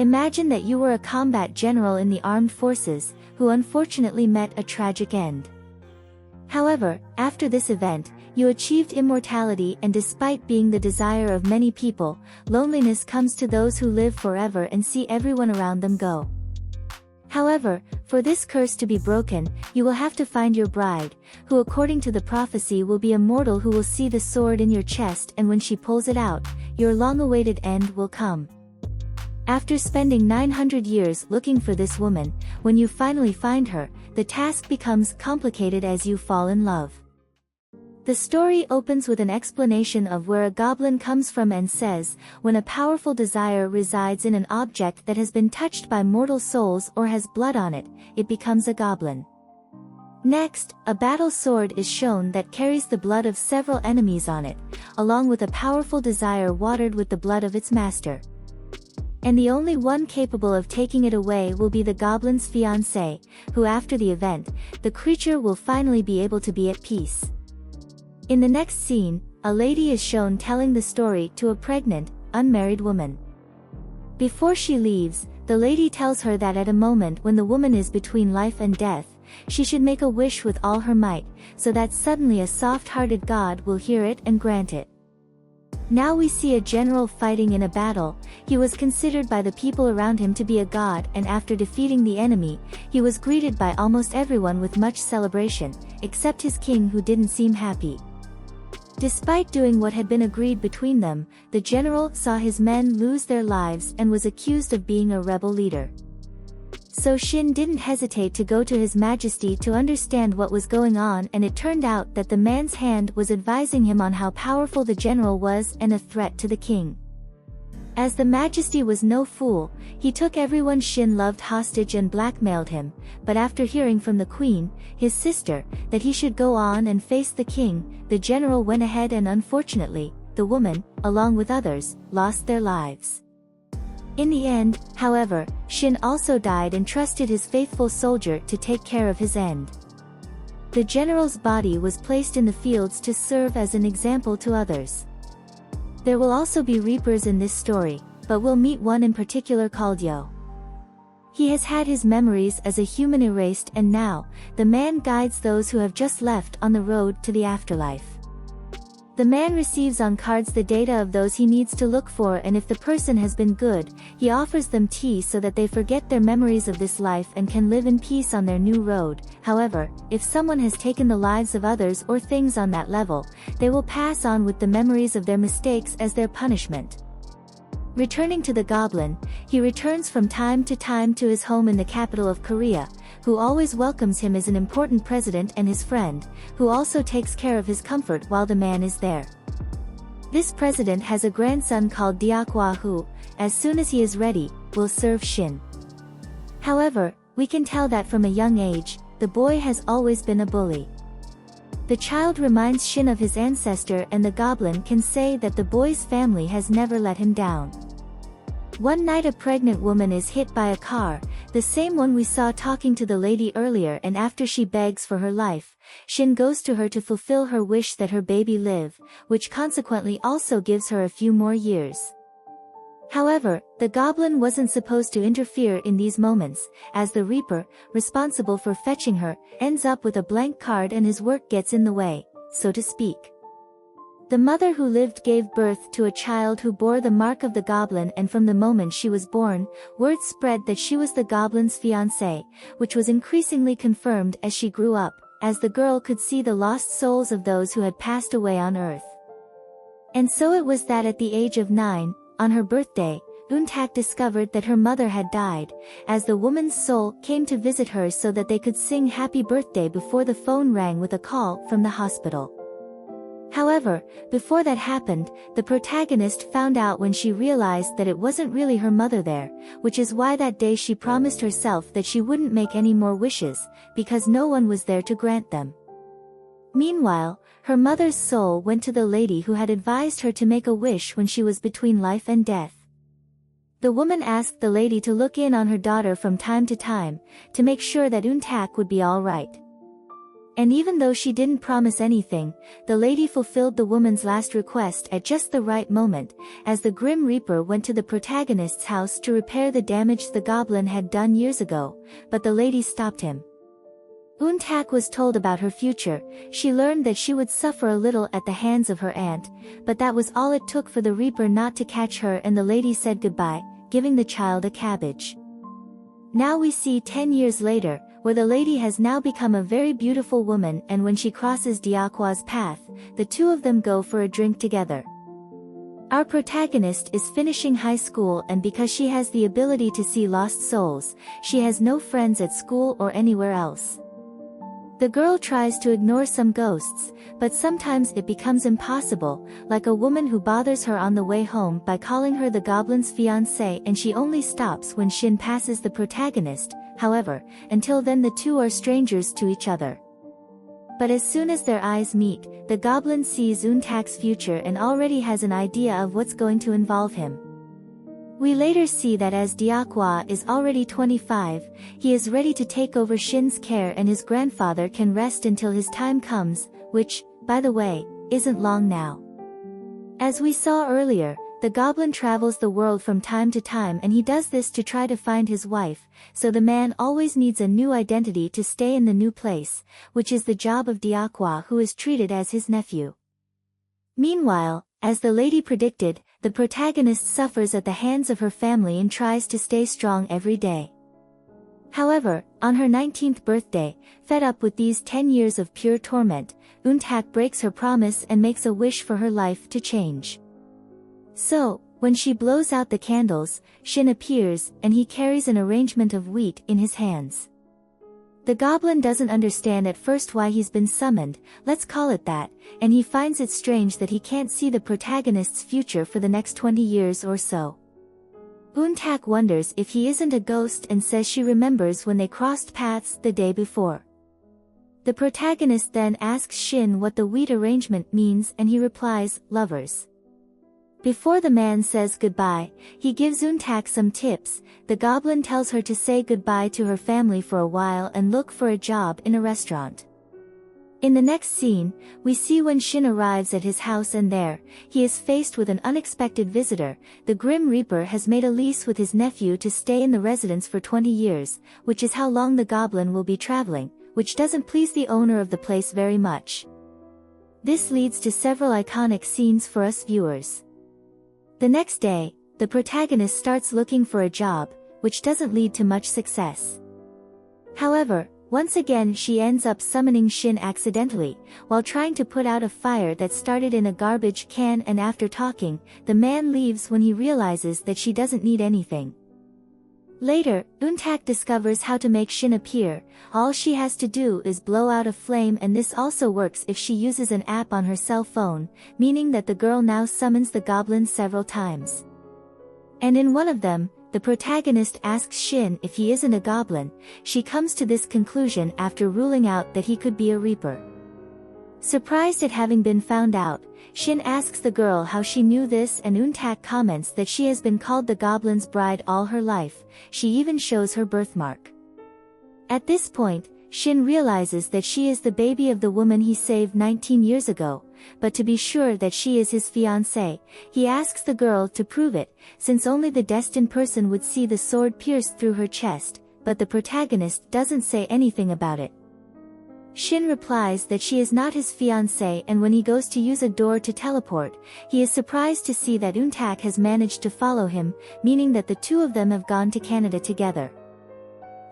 Imagine that you were a combat general in the armed forces, who unfortunately met a tragic end. However, after this event, you achieved immortality, and despite being the desire of many people, loneliness comes to those who live forever and see everyone around them go. However, for this curse to be broken, you will have to find your bride, who according to the prophecy will be a mortal who will see the sword in your chest, and when she pulls it out, your long-awaited end will come. After spending 900 years looking for this woman, when you finally find her, the task becomes complicated as you fall in love. The story opens with an explanation of where a goblin comes from and says, when a powerful desire resides in an object that has been touched by mortal souls or has blood on it, it becomes a goblin. Next, a battle sword is shown that carries the blood of several enemies on it, along with a powerful desire watered with the blood of its master. And the only one capable of taking it away will be the goblin's fiancé, who after the event, the creature will finally be able to be at peace. In the next scene, a lady is shown telling the story to a pregnant, unmarried woman. Before she leaves, the lady tells her that at a moment when the woman is between life and death, she should make a wish with all her might, so that suddenly a soft-hearted god will hear it and grant it. Now we see a general fighting in a battle. He was considered by the people around him to be a god, and after defeating the enemy, he was greeted by almost everyone with much celebration, except his king, who didn't seem happy. Despite doing what had been agreed between them, the general saw his men lose their lives and was accused of being a rebel leader. So Shin didn't hesitate to go to His Majesty to understand what was going on, and it turned out that the man's hand was advising him on how powerful the general was and a threat to the king. As the Majesty was no fool, he took everyone Shin loved hostage and blackmailed him, but after hearing from the queen, his sister, that he should go on and face the king, the general went ahead, and unfortunately, the woman, along with others, lost their lives. In the end, however, Shin also died and trusted his faithful soldier to take care of his end. The general's body was placed in the fields to serve as an example to others. There will also be reapers in this story, but we'll meet one in particular called Yo. He has had his memories as a human erased, and now, the man guides those who have just left on the road to the afterlife. The man receives on cards the data of those he needs to look for, and if the person has been good, he offers them tea so that they forget their memories of this life and can live in peace on their new road. However, if someone has taken the lives of others or things on that level, they will pass on with the memories of their mistakes as their punishment. Returning to the goblin, he returns from time to time to his home in the capital of Korea, who always welcomes him as an important president and his friend, who also takes care of his comfort while the man is there. This president has a grandson called Deokhwa who, as soon as he is ready, will serve Shin. However, we can tell that from a young age, the boy has always been a bully. The child reminds Shin of his ancestor, and the goblin can say that the boy's family has never let him down. One night a pregnant woman is hit by a car, the same one we saw talking to the lady earlier, and after she begs for her life, Shin goes to her to fulfill her wish that her baby live, which consequently also gives her a few more years. However, the goblin wasn't supposed to interfere in these moments, as the reaper, responsible for fetching her, ends up with a blank card and his work gets in the way, so to speak. The mother who lived gave birth to a child who bore the mark of the goblin, and from the moment she was born, word spread that she was the goblin's fiancé, which was increasingly confirmed as she grew up, as the girl could see the lost souls of those who had passed away on earth. And so it was that at the age of 9, on her birthday, Untak discovered that her mother had died, as the woman's soul came to visit her so that they could sing happy birthday before the phone rang with a call from the hospital. However, before that happened, the protagonist found out when she realized that it wasn't really her mother there, which is why that day she promised herself that she wouldn't make any more wishes, because no one was there to grant them. Meanwhile, her mother's soul went to the lady who had advised her to make a wish when she was between life and death. The woman asked the lady to look in on her daughter from time to time, to make sure that Untak would be all right. And even though she didn't promise anything, the lady fulfilled the woman's last request at just the right moment, as the Grim Reaper went to the protagonist's house to repair the damage the goblin had done years ago, but the lady stopped him. Untak was told about her future. She learned that she would suffer a little at the hands of her aunt, but that was all it took for the Reaper not to catch her, and the lady said goodbye, giving the child a cabbage. Now we see 10 years later, where the lady has now become a very beautiful woman, and when she crosses Diakwa's path, the two of them go for a drink together. Our protagonist is finishing high school, and because she has the ability to see lost souls, she has no friends at school or anywhere else. The girl tries to ignore some ghosts, but sometimes it becomes impossible, like a woman who bothers her on the way home by calling her the goblin's fiancé, and she only stops when Shin passes the protagonist. However, until then the two are strangers to each other. But as soon as their eyes meet, the goblin sees Untak's future and already has an idea of what's going to involve him. We later see that as Diakwa is already 25, he is ready to take over Shin's care, and his grandfather can rest until his time comes, which, by the way, isn't long now. As we saw earlier, the goblin travels the world from time to time, and he does this to try to find his wife, so the man always needs a new identity to stay in the new place, which is the job of Diakwa, who is treated as his nephew. Meanwhile, as the lady predicted, the protagonist suffers at the hands of her family and tries to stay strong every day. However, on her 19th birthday, fed up with these 10 years of pure torment, Untak breaks her promise and makes a wish for her life to change. So, when she blows out the candles, Shin appears, and he carries an arrangement of wheat in his hands. The goblin doesn't understand at first why he's been summoned, let's call it that, and he finds it strange that he can't see the protagonist's future for the next 20 years or so. Untak wonders if he isn't a ghost and says she remembers when they crossed paths the day before. The protagonist then asks Shin what the wheat arrangement means, and he replies, lovers. Before the man says goodbye, he gives Untak some tips. The goblin tells her to say goodbye to her family for a while and look for a job in a restaurant. In the next scene, we see when Shin arrives at his house, and there, he is faced with an unexpected visitor. The Grim Reaper has made a lease with his nephew to stay in the residence for 20 years, which is how long the goblin will be traveling, which doesn't please the owner of the place very much. This leads to several iconic scenes for us viewers. The next day, the protagonist starts looking for a job, which doesn't lead to much success. However, once again she ends up summoning Shin accidentally, while trying to put out a fire that started in a garbage can, and after talking, the man leaves when he realizes that she doesn't need anything. Later, Untak discovers how to make Shin appear. All she has to do is blow out a flame, and this also works if she uses an app on her cell phone, meaning that the girl now summons the goblin several times. And in one of them, the protagonist asks Shin if he isn't a goblin. She comes to this conclusion after ruling out that he could be a reaper. Surprised at having been found out, Shin asks the girl how she knew this, and Untak comments that she has been called the goblin's bride all her life. She even shows her birthmark. At this point, Shin realizes that she is the baby of the woman he saved 19 years ago, but to be sure that she is his fiancée, he asks the girl to prove it, since only the destined person would see the sword pierced through her chest, but the protagonist doesn't say anything about it. Shin replies that she is not his fiancée, and when he goes to use a door to teleport, he is surprised to see that Untak has managed to follow him, meaning that the two of them have gone to Canada together.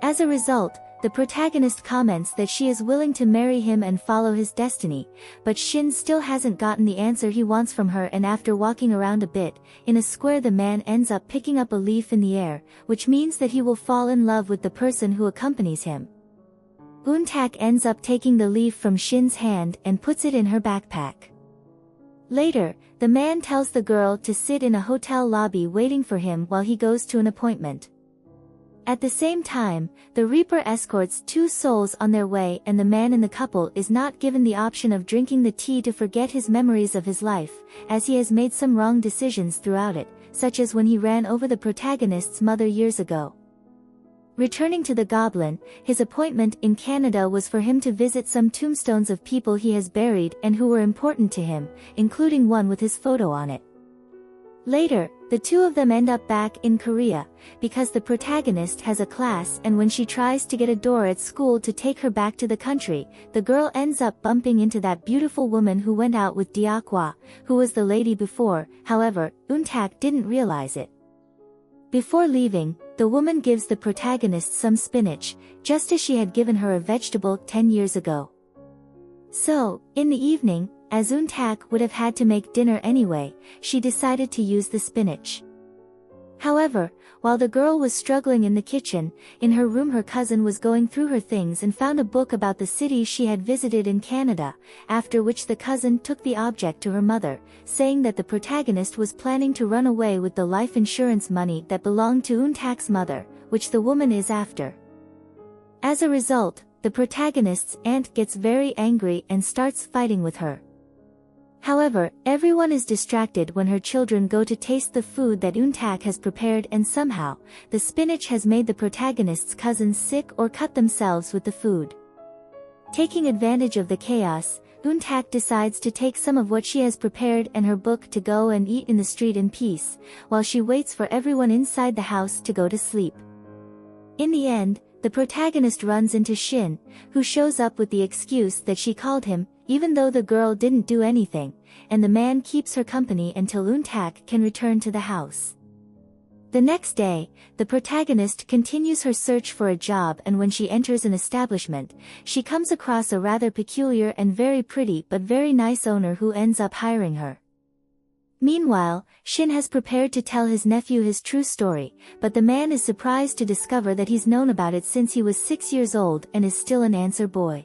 As a result, the protagonist comments that she is willing to marry him and follow his destiny, but Shin still hasn't gotten the answer he wants from her, and after walking around a bit, in a square, the man ends up picking up a leaf in the air, which means that he will fall in love with the person who accompanies him. Untak ends up taking the leaf from Shin's hand and puts it in her backpack. Later, the man tells the girl to sit in a hotel lobby waiting for him while he goes to an appointment. At the same time, the Reaper escorts two souls on their way, and the man in the couple is not given the option of drinking the tea to forget his memories of his life, as he has made some wrong decisions throughout it, such as when he ran over the protagonist's mother years ago. Returning to the Goblin, his appointment in Canada was for him to visit some tombstones of people he has buried and who were important to him, including one with his photo on it. Later, the two of them end up back in Korea, because the protagonist has a class, and when she tries to get a door at school to take her back to the country, the girl ends up bumping into that beautiful woman who went out with Diakwa, who was the lady before. However, Untak didn't realize it. Before leaving, the woman gives the protagonist some spinach, just as she had given her a vegetable 10 years ago. So, in the evening, as Untak would have had to make dinner anyway, she decided to use the spinach. However, while the girl was struggling in the kitchen, in her room her cousin was going through her things and found a book about the city she had visited in Canada, after which the cousin took the object to her mother, saying that the protagonist was planning to run away with the life insurance money that belonged to Untak's mother, which the woman is after. As a result, the protagonist's aunt gets very angry and starts fighting with her. However, everyone is distracted when her children go to taste the food that Untak has prepared, and somehow, the spinach has made the protagonist's cousins sick or cut themselves with the food. Taking advantage of the chaos, Untak decides to take some of what she has prepared and her book to go and eat in the street in peace, while she waits for everyone inside the house to go to sleep. In the end, the protagonist runs into Shin, who shows up with the excuse that she called him, even though the girl didn't do anything, and the man keeps her company until Untak can return to the house. The next day, the protagonist continues her search for a job, and when she enters an establishment, she comes across a rather peculiar and very pretty but very nice owner who ends up hiring her. Meanwhile, Shin has prepared to tell his nephew his true story, but the man is surprised to discover that he's known about it since he was 6 years old and is still an answer boy.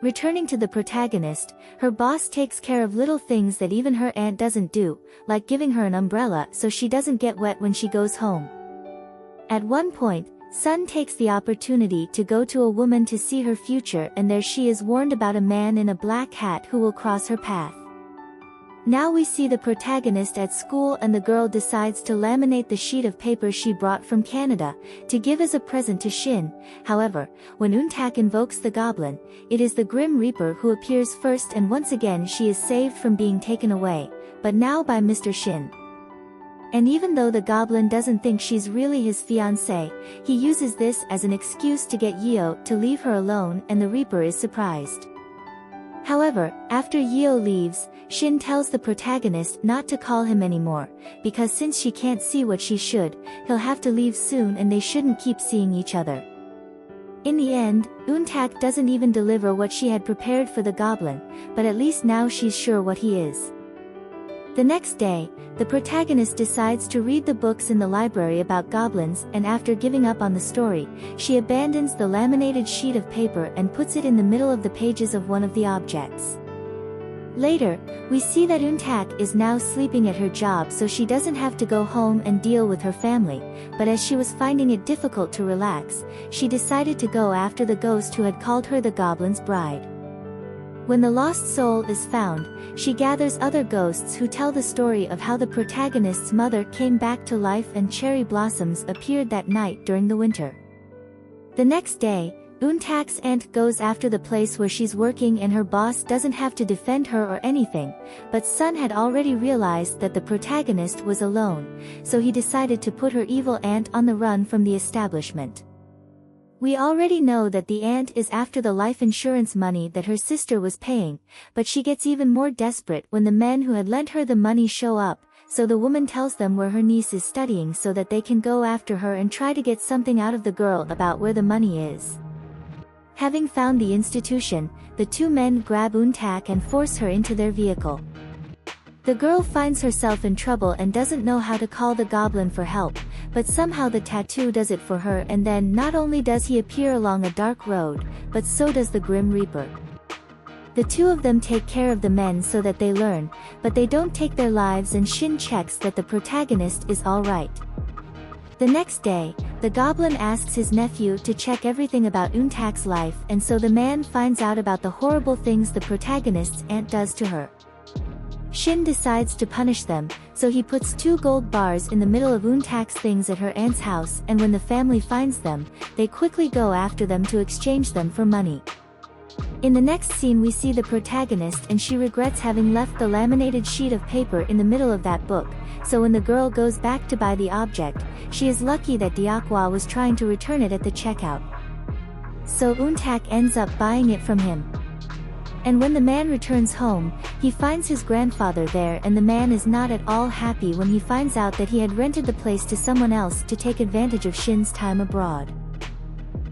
Returning to the protagonist, her boss takes care of little things that even her aunt doesn't do, like giving her an umbrella so she doesn't get wet when she goes home. At one point, Sun takes the opportunity to go to a woman to see her future, and there she is warned about a man in a black hat who will cross her path. Now we see the protagonist at school, and the girl decides to laminate the sheet of paper she brought from Canada, to give as a present to Shin. However, when Untak invokes the Goblin, it is the Grim Reaper who appears first, and once again she is saved from being taken away, but now by Mr. Shin. And even though the Goblin doesn't think she's really his fiancée, he uses this as an excuse to get Yeo to leave her alone, and the Reaper is surprised. However, after Yeo leaves, Shin tells the protagonist not to call him anymore, because since she can't see what she should, he'll have to leave soon and they shouldn't keep seeing each other. In the end, Untak doesn't even deliver what she had prepared for the Goblin, but at least now she's sure what he is. The next day, the protagonist decides to read the books in the library about goblins, and after giving up on the story, she abandons the laminated sheet of paper and puts it in the middle of the pages of one of the objects. Later, we see that Untak is now sleeping at her job so she doesn't have to go home and deal with her family, but as she was finding it difficult to relax, she decided to go after the ghost who had called her the Goblin's bride. When the lost soul is found, she gathers other ghosts who tell the story of how the protagonist's mother came back to life and cherry blossoms appeared that night during the winter. The next day, Untak's aunt goes after the place where she's working, and her boss doesn't have to defend her or anything, but Sun had already realized that the protagonist was alone, so he decided to put her evil aunt on the run from the establishment. We already know that the aunt is after the life insurance money that her sister was paying, but she gets even more desperate when the men who had lent her the money show up, so the woman tells them where her niece is studying so that they can go after her and try to get something out of the girl about where the money is. Having found the institution, the two men grab Untak and force her into their vehicle. The girl finds herself in trouble and doesn't know how to call the Goblin for help, but somehow the tattoo does it for her, and then not only does he appear along a dark road, but so does the Grim Reaper. The two of them take care of the men so that they learn, but they don't take their lives, and Shin checks that the protagonist is alright. The next day, the Goblin asks his nephew to check everything about Untak's life, and so the man finds out about the horrible things the protagonist's aunt does to her. Shin decides to punish them, so he puts 2 gold bars in the middle of Untak's things at her aunt's house, and when the family finds them, they quickly go after them to exchange them for money. In the next scene we see the protagonist and she regrets having left the laminated sheet of paper in the middle of that book, so when the girl goes back to buy the object, she is lucky that Diakwa was trying to return it at the checkout. So Untak ends up buying it from him. And when the man returns home, he finds his grandfather there, and the man is not at all happy when he finds out that he had rented the place to someone else to take advantage of Shin's time abroad.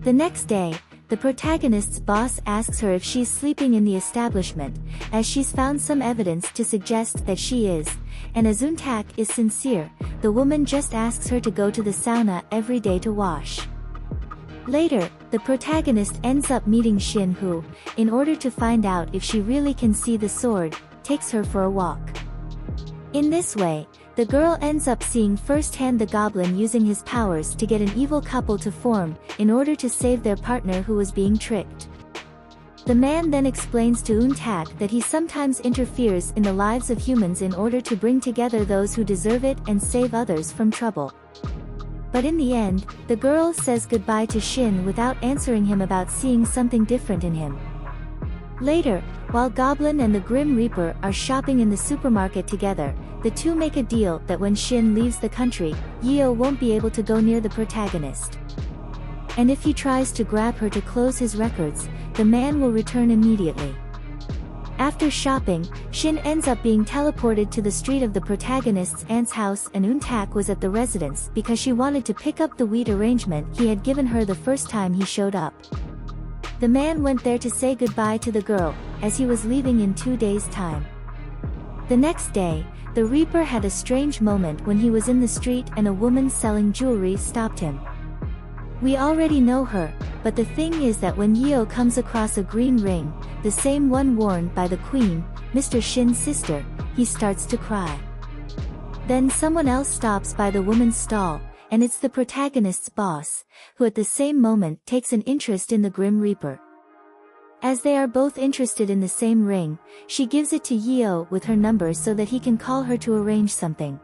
The next day, the protagonist's boss asks her if she's sleeping in the establishment, as she's found some evidence to suggest that she is, and as Untak is sincere, the woman just asks her to go to the sauna every day to wash. Later, the protagonist ends up meeting Shin who, in order to find out if she really can see the sword, takes her for a walk. In this way, the girl ends up seeing firsthand the goblin using his powers to get an evil couple to form, in order to save their partner who was being tricked. The man then explains to Untak that he sometimes interferes in the lives of humans in order to bring together those who deserve it and save others from trouble. But in the end, the girl says goodbye to Shin without answering him about seeing something different in him. Later, while Goblin and the Grim Reaper are shopping in the supermarket together, the two make a deal that when Shin leaves the country, Yeo won't be able to go near the protagonist. And if he tries to grab her to close his records, the man will return immediately. After shopping, Shin ends up being teleported to the street of the protagonist's aunt's house, and Untak was at the residence because she wanted to pick up the wheat arrangement he had given her the first time he showed up. The man went there to say goodbye to the girl, as he was leaving in 2 days' time. The next day, the Reaper had a strange moment when he was in the street and a woman selling jewelry stopped him. We already know her, but the thing is that when Yeo comes across a green ring, the same one worn by the queen, Mr. Shin's sister, he starts to cry. Then someone else stops by the woman's stall, and it's the protagonist's boss, who at the same moment takes an interest in the Grim Reaper. As they are both interested in the same ring, she gives it to Yeo with her number so that he can call her to arrange something.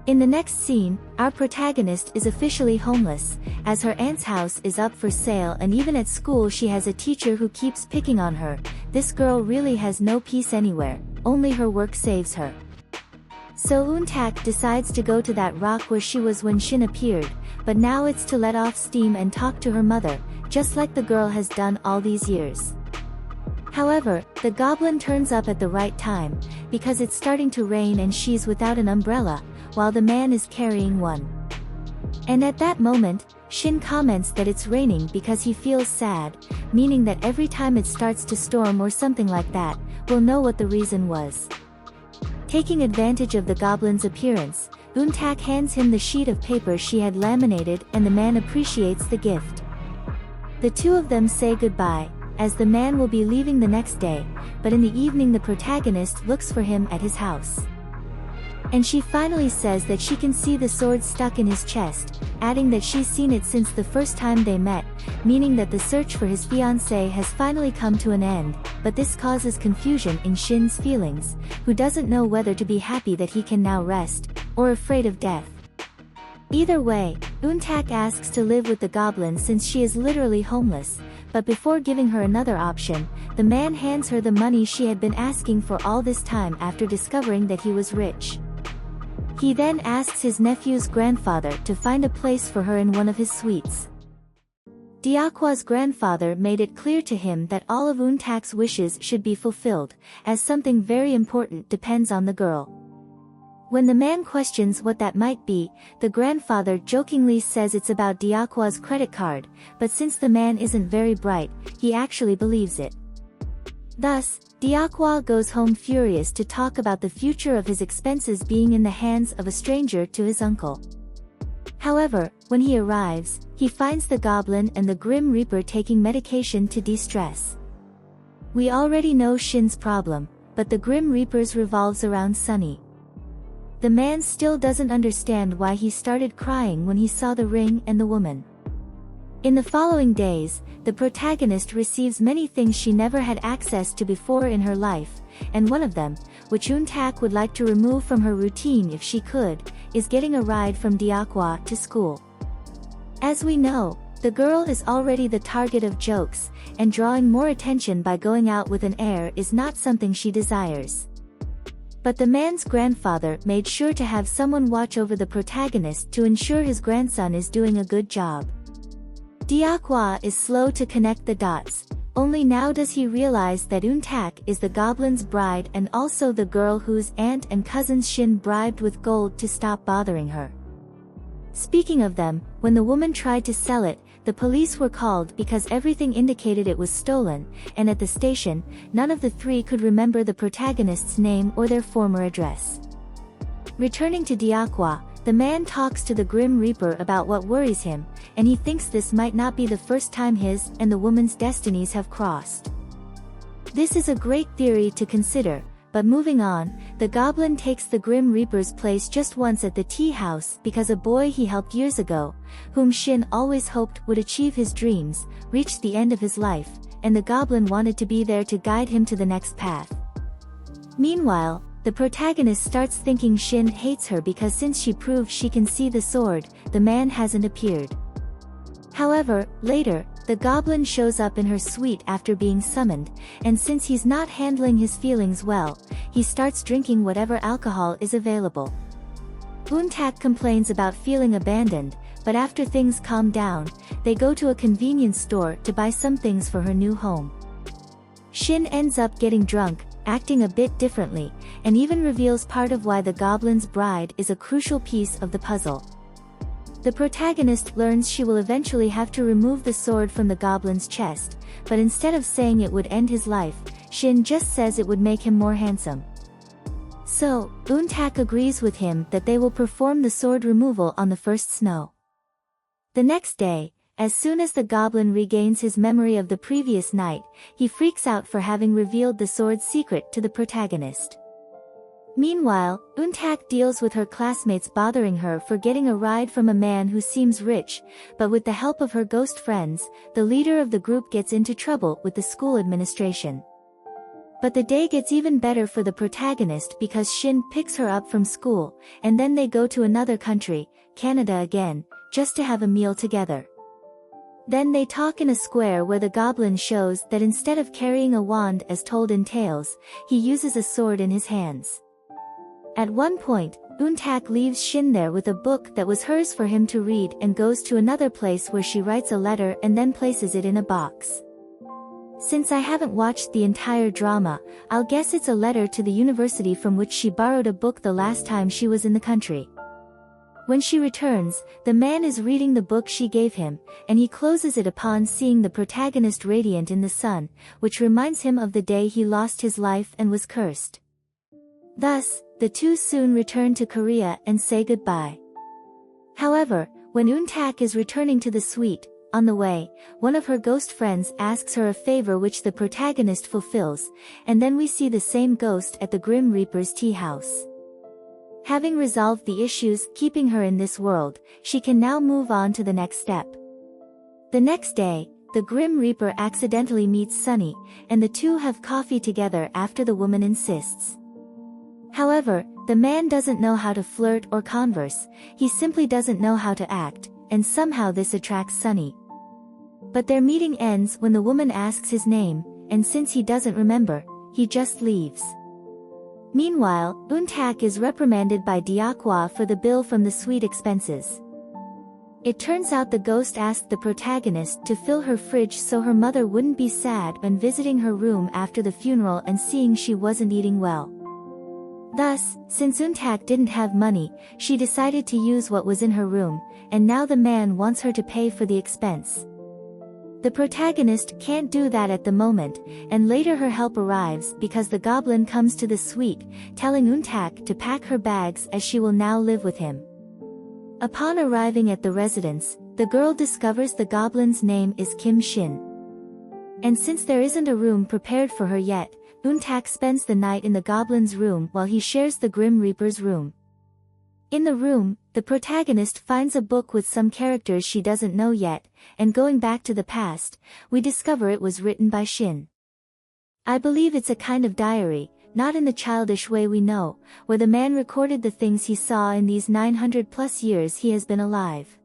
In the next scene, our protagonist is officially homeless, as her aunt's house is up for sale, and even at school she has a teacher who keeps picking on her. This girl really has no peace anywhere, only her work saves her. So Untak decides to go to that rock where she was when Shin appeared, but now it's to let off steam and talk to her mother, just like the girl has done all these years. However, the goblin turns up at the right time, because it's starting to rain and she's without an umbrella, while the man is carrying one. And at that moment, Shin comments that it's raining because he feels sad, meaning that every time it starts to storm or something like that, we'll know what the reason was. Taking advantage of the goblin's appearance, Untak hands him the sheet of paper she had laminated, and the man appreciates the gift. The two of them say goodbye, as the man will be leaving the next day, but in the evening the protagonist looks for him at his house. And she finally says that she can see the sword stuck in his chest, adding that she's seen it since the first time they met, meaning that the search for his fiancée has finally come to an end, but this causes confusion in Shin's feelings, who doesn't know whether to be happy that he can now rest, or afraid of death. Either way, Untak asks to live with the goblin since she is literally homeless, but before giving her another option, the man hands her the money she had been asking for all this time after discovering that he was rich. He then asks his nephew's grandfather to find a place for her in one of his suites. Diakwa's grandfather made it clear to him that all of Untak's wishes should be fulfilled, as something very important depends on the girl. When the man questions what that might be, the grandfather jokingly says it's about Diakwa's credit card, but since the man isn't very bright, he actually believes it. Thus, Diakwa goes home furious to talk about the future of his expenses being in the hands of a stranger to his uncle. However, when he arrives, he finds the goblin and the Grim Reaper taking medication to de-stress. We already know Shin's problem, but the Grim Reaper's revolves around Sunny. The man still doesn't understand why he started crying when he saw the ring and the woman. In the following days, the protagonist receives many things she never had access to before in her life, and one of them, which Untak would like to remove from her routine if she could, is getting a ride from Diakwa to school. As we know, the girl is already the target of jokes, and drawing more attention by going out with an heir is not something she desires. But the man's grandfather made sure to have someone watch over the protagonist to ensure his grandson is doing a good job. Diakwa is slow to connect the dots, only now does he realize that Untak is the goblin's bride and also the girl whose aunt and cousins Shin bribed with gold to stop bothering her. Speaking of them, when the woman tried to sell it, the police were called because everything indicated it was stolen, and at the station, none of the three could remember the protagonist's name or their former address. Returning to Diakwa, the man talks to the Grim Reaper about what worries him, and he thinks this might not be the first time his and the woman's destinies have crossed. This is a great theory to consider, but moving on, the goblin takes the Grim Reaper's place just once at the tea house because a boy he helped years ago, whom Shin always hoped would achieve his dreams, reached the end of his life, and the goblin wanted to be there to guide him to the next path. Meanwhile, the protagonist starts thinking Shin hates her because since she proved she can see the sword, the man hasn't appeared. However, later, the goblin shows up in her suite after being summoned, and since he's not handling his feelings well, he starts drinking whatever alcohol is available. Untak complains about feeling abandoned, but after things calm down, they go to a convenience store to buy some things for her new home. Shin ends up getting drunk, acting a bit differently, and even reveals part of why the goblin's bride is a crucial piece of the puzzle. The protagonist learns she will eventually have to remove the sword from the goblin's chest, but instead of saying it would end his life, Shin just says it would make him more handsome. So, Untak agrees with him that they will perform the sword removal on the first snow. The next day, as soon as the goblin regains his memory of the previous night, he freaks out for having revealed the sword's secret to the protagonist. Meanwhile, Untak deals with her classmates bothering her for getting a ride from a man who seems rich, but with the help of her ghost friends, the leader of the group gets into trouble with the school administration. But the day gets even better for the protagonist because Shin picks her up from school, and then they go to another country, Canada again, just to have a meal together. Then they talk in a square where the goblin shows that instead of carrying a wand as told in tales, he uses a sword in his hands. At one point, Untak leaves Shin there with a book that was hers for him to read and goes to another place where she writes a letter and then places it in a box. Since I haven't watched the entire drama, I'll guess it's a letter to the university from which she borrowed a book the last time she was in the country. When she returns, the man is reading the book she gave him, and he closes it upon seeing the protagonist radiant in the sun, which reminds him of the day he lost his life and was cursed. Thus, the two soon return to Korea and say goodbye. However, when Untak is returning to the suite, on the way, one of her ghost friends asks her a favor which the protagonist fulfills, and then we see the same ghost at the Grim Reaper's tea house. Having resolved the issues keeping her in this world, she can now move on to the next step. The next day, the Grim Reaper accidentally meets Sunny, and the two have coffee together after the woman insists. However, the man doesn't know how to flirt or converse, he simply doesn't know how to act, and somehow this attracts Sunny. But their meeting ends when the woman asks his name, and since he doesn't remember, he just leaves. Meanwhile, Untak is reprimanded by Diakwa for the bill from the suite expenses. It turns out the ghost asked the protagonist to fill her fridge so her mother wouldn't be sad when visiting her room after the funeral and seeing she wasn't eating well. Thus, since Untak didn't have money, she decided to use what was in her room, and now the man wants her to pay for the expense. The protagonist can't do that at the moment, and later her help arrives because the goblin comes to the suite, telling Untak to pack her bags as she will now live with him. Upon arriving at the residence, the girl discovers the goblin's name is Kim Shin. And since there isn't a room prepared for her yet, Untak spends the night in the goblin's room while he shares the Grim Reaper's room. In the room, the protagonist finds a book with some characters she doesn't know yet, and going back to the past, we discover it was written by Shin. I believe it's a kind of diary, not in the childish way we know, where the man recorded the things he saw in these 900+ years he has been alive.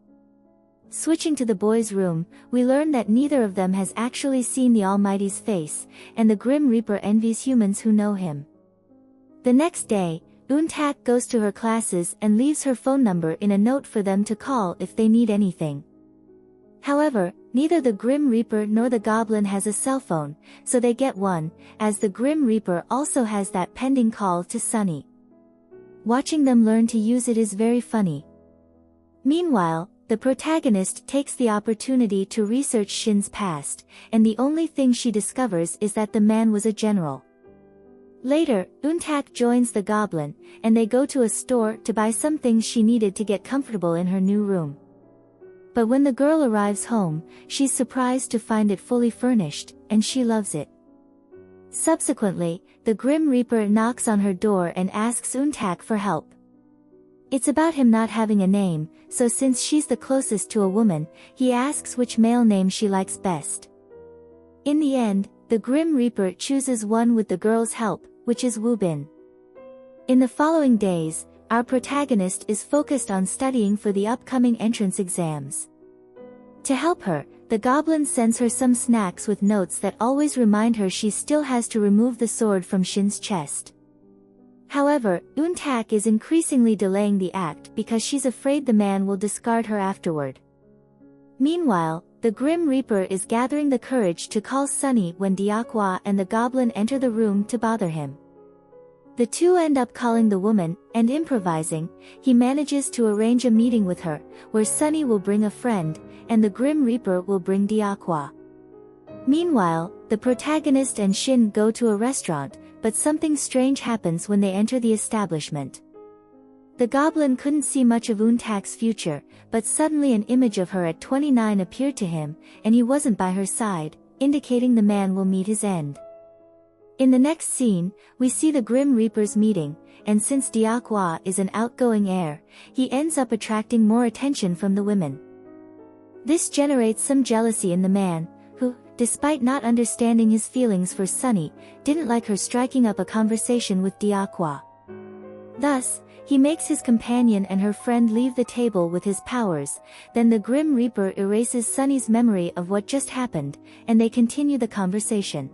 Switching to the boys' room, we learn that neither of them has actually seen the Almighty's face, and the Grim Reaper envies humans who know him. The next day, Untak goes to her classes and leaves her phone number in a note for them to call if they need anything. However, neither the Grim Reaper nor the Goblin has a cell phone, so they get one, as the Grim Reaper also has that pending call to Sunny. Watching them learn to use it is very funny. Meanwhile, the protagonist takes the opportunity to research Shin's past, and the only thing she discovers is that the man was a general. Later, Untak joins the Goblin, and they go to a store to buy some things she needed to get comfortable in her new room. But when the girl arrives home, she's surprised to find it fully furnished, and she loves it. Subsequently, the Grim Reaper knocks on her door and asks Untak for help. It's about him not having a name, so since she's the closest to a woman, he asks which male name she likes best. In the end, the Grim Reaper chooses one with the girl's help, which is Wubin. In the following days, our protagonist is focused on studying for the upcoming entrance exams. To help her, the Goblin sends her some snacks with notes that always remind her she still has to remove the sword from Shin's chest. However, Untak is increasingly delaying the act because she's afraid the man will discard her afterward. Meanwhile, the Grim Reaper is gathering the courage to call Sunny when Diakwa and the Goblin enter the room to bother him. The two end up calling the woman, and improvising, he manages to arrange a meeting with her, where Sunny will bring a friend, and the Grim Reaper will bring Diakwa. Meanwhile, the protagonist and Shin go to a restaurant, but something strange happens when they enter the establishment. The Goblin couldn't see much of Untak's future, but suddenly an image of her at 29 appeared to him, and he wasn't by her side, indicating the man will meet his end. In the next scene, we see the Grim Reaper's meeting, and since Diakwa is an outgoing heir, he ends up attracting more attention from the women. This generates some jealousy in the man, who, despite not understanding his feelings for Sunny, didn't like her striking up a conversation with Diakwa. Thus, he makes his companion and her friend leave the table with his powers, then the Grim Reaper erases Sunny's memory of what just happened, and they continue the conversation.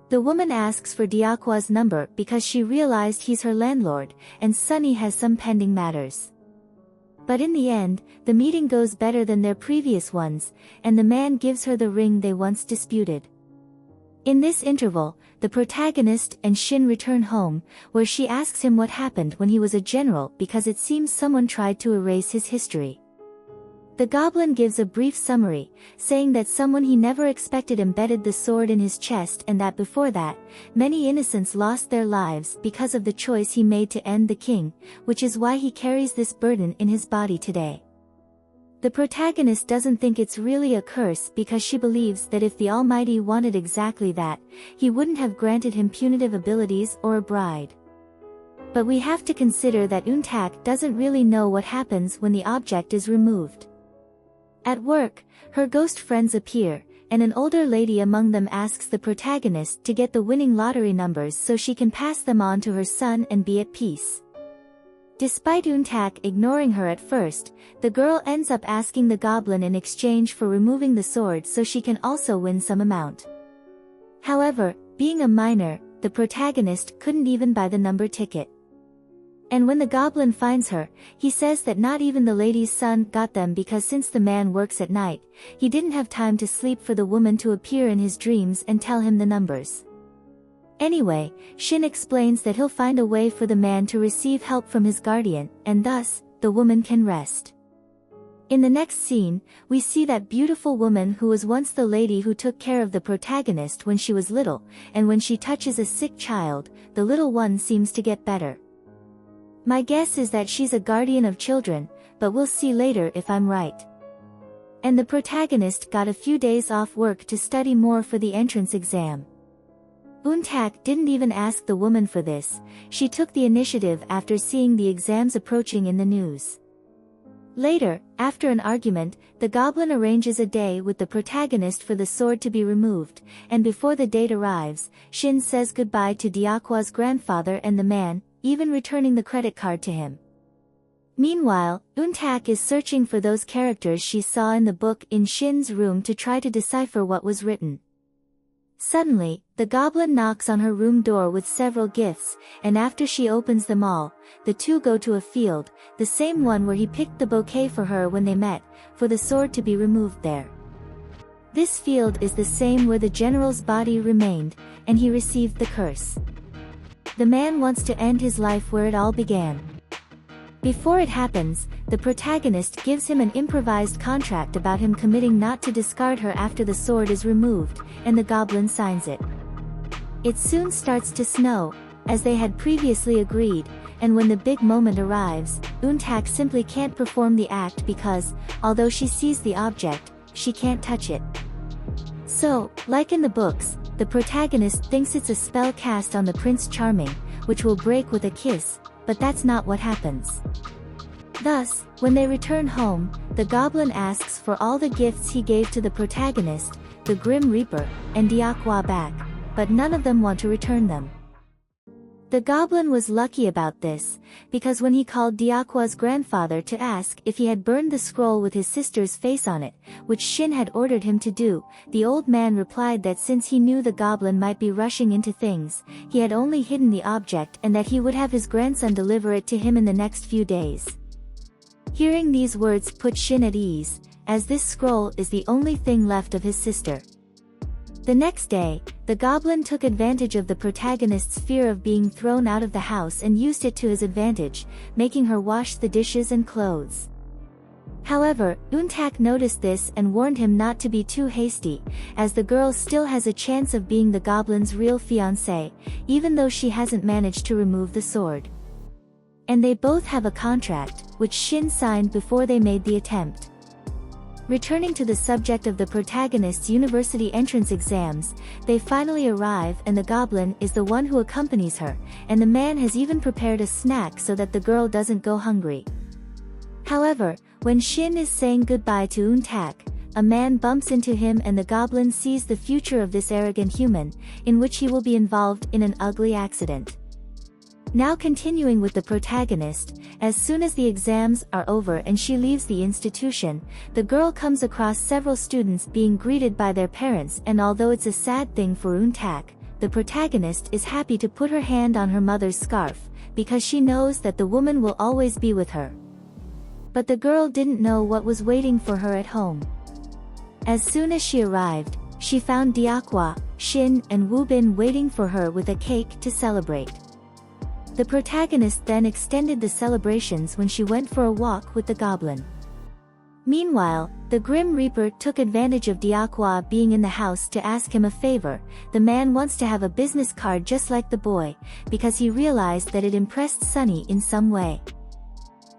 The woman asks for Diakwa's number because she realized he's her landlord, and Sunny has some pending matters. But in the end, the meeting goes better than their previous ones, and the man gives her the ring they once disputed. In this interval, the protagonist and Shin return home, where she asks him what happened when he was a general because it seems someone tried to erase his history. The Goblin gives a brief summary, saying that someone he never expected embedded the sword in his chest and that before that, many innocents lost their lives because of the choice he made to end the king, which is why he carries this burden in his body today. The protagonist doesn't think it's really a curse because she believes that if the Almighty wanted exactly that, he wouldn't have granted him punitive abilities or a bride. But we have to consider that Untak doesn't really know what happens when the object is removed. At work, her ghost friends appear, and an older lady among them asks the protagonist to get the winning lottery numbers so she can pass them on to her son and be at peace. Despite Untak ignoring her at first, the girl ends up asking the Goblin in exchange for removing the sword so she can also win some amount. However, being a minor, the protagonist couldn't even buy the number ticket. And when the Goblin finds her, he says that not even the lady's son got them because since the man works at night, he didn't have time to sleep for the woman to appear in his dreams and tell him the numbers. Anyway, Shin explains that he'll find a way for the man to receive help from his guardian, and thus, the woman can rest. In the next scene, we see that beautiful woman who was once the lady who took care of the protagonist when she was little, and when she touches a sick child, the little one seems to get better. My guess is that she's a guardian of children, but we'll see later if I'm right. And the protagonist got a few days off work to study more for the entrance exam. Untak didn't even ask the woman for this. She took the initiative after seeing the exams approaching in the news. Later, after an argument, the goblin arranges a day with the protagonist for the sword to be removed, and before the date arrives, Shin says goodbye to Diakwa's grandfather and the man, even returning the credit card to him. Meanwhile, Untak is searching for those characters she saw in the book in Shin's room to try to decipher what was written. Suddenly, the goblin knocks on her room door with several gifts, and after she opens them all, the two go to a field, the same one where he picked the bouquet for her when they met, for the sword to be removed there. This field is the same where the general's body remained, and he received the curse. The man wants to end his life where it all began. Before it happens, the protagonist gives him an improvised contract about him committing not to discard her after the sword is removed, and the goblin signs it. It soon starts to snow, as they had previously agreed, and when the big moment arrives, Untak simply can't perform the act because, although she sees the object, she can't touch it. So, like in the books, the protagonist thinks it's a spell cast on the Prince Charming, which will break with a kiss, but that's not what happens. Thus, when they return home, the goblin asks for all the gifts he gave to the protagonist, the Grim Reaper, and Diakwa back, but none of them want to return them. The goblin was lucky about this, because when he called Diakwa's grandfather to ask if he had burned the scroll with his sister's face on it, which Shin had ordered him to do, the old man replied that since he knew the goblin might be rushing into things, he had only hidden the object and that he would have his grandson deliver it to him in the next few days. Hearing these words put Shin at ease, as this scroll is the only thing left of his sister. The next day, the goblin took advantage of the protagonist's fear of being thrown out of the house and used it to his advantage, making her wash the dishes and clothes. However, Untak noticed this and warned him not to be too hasty, as the girl still has a chance of being the goblin's real fiancé, even though she hasn't managed to remove the sword. And they both have a contract, which Shin signed before they made the attempt. Returning to the subject of the protagonist's university entrance exams, they finally arrive and the goblin is the one who accompanies her, and the man has even prepared a snack so that the girl doesn't go hungry. However, when Shin is saying goodbye to Untak, a man bumps into him and the goblin sees the future of this arrogant human, in which he will be involved in an ugly accident. Now continuing with the protagonist, as soon as the exams are over and she leaves the institution, the girl comes across several students being greeted by their parents, and although it's a sad thing for Untak, the protagonist is happy to put her hand on her mother's scarf, because she knows that the woman will always be with her. But the girl didn't know what was waiting for her at home. As soon as she arrived, she found Diakwa, Shin, and Woobin waiting for her with a cake to celebrate. The protagonist then extended the celebrations when she went for a walk with the goblin. Meanwhile, the Grim Reaper took advantage of Diakwa being in the house to ask him a favor. The man wants to have a business card just like the boy, because he realized that it impressed Sunny in some way.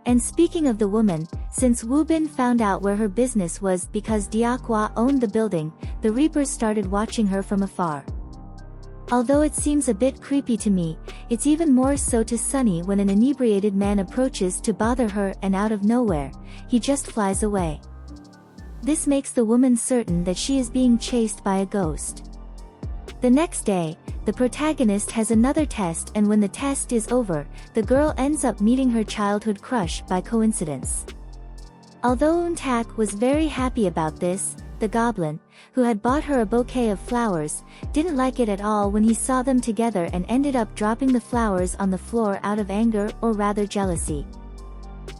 And speaking of the woman, since Woobin found out where her business was because Diakwa owned the building, the Reapers started watching her from afar. Although it seems a bit creepy to me, it's even more so to Sunny when an inebriated man approaches to bother her and out of nowhere, he just flies away. This makes the woman certain that she is being chased by a ghost. The next day, the protagonist has another test, and when the test is over, the girl ends up meeting her childhood crush by coincidence. Although Untak was very happy about this, the goblin, who had bought her a bouquet of flowers, didn't like it at all when he saw them together and ended up dropping the flowers on the floor out of anger, or rather jealousy.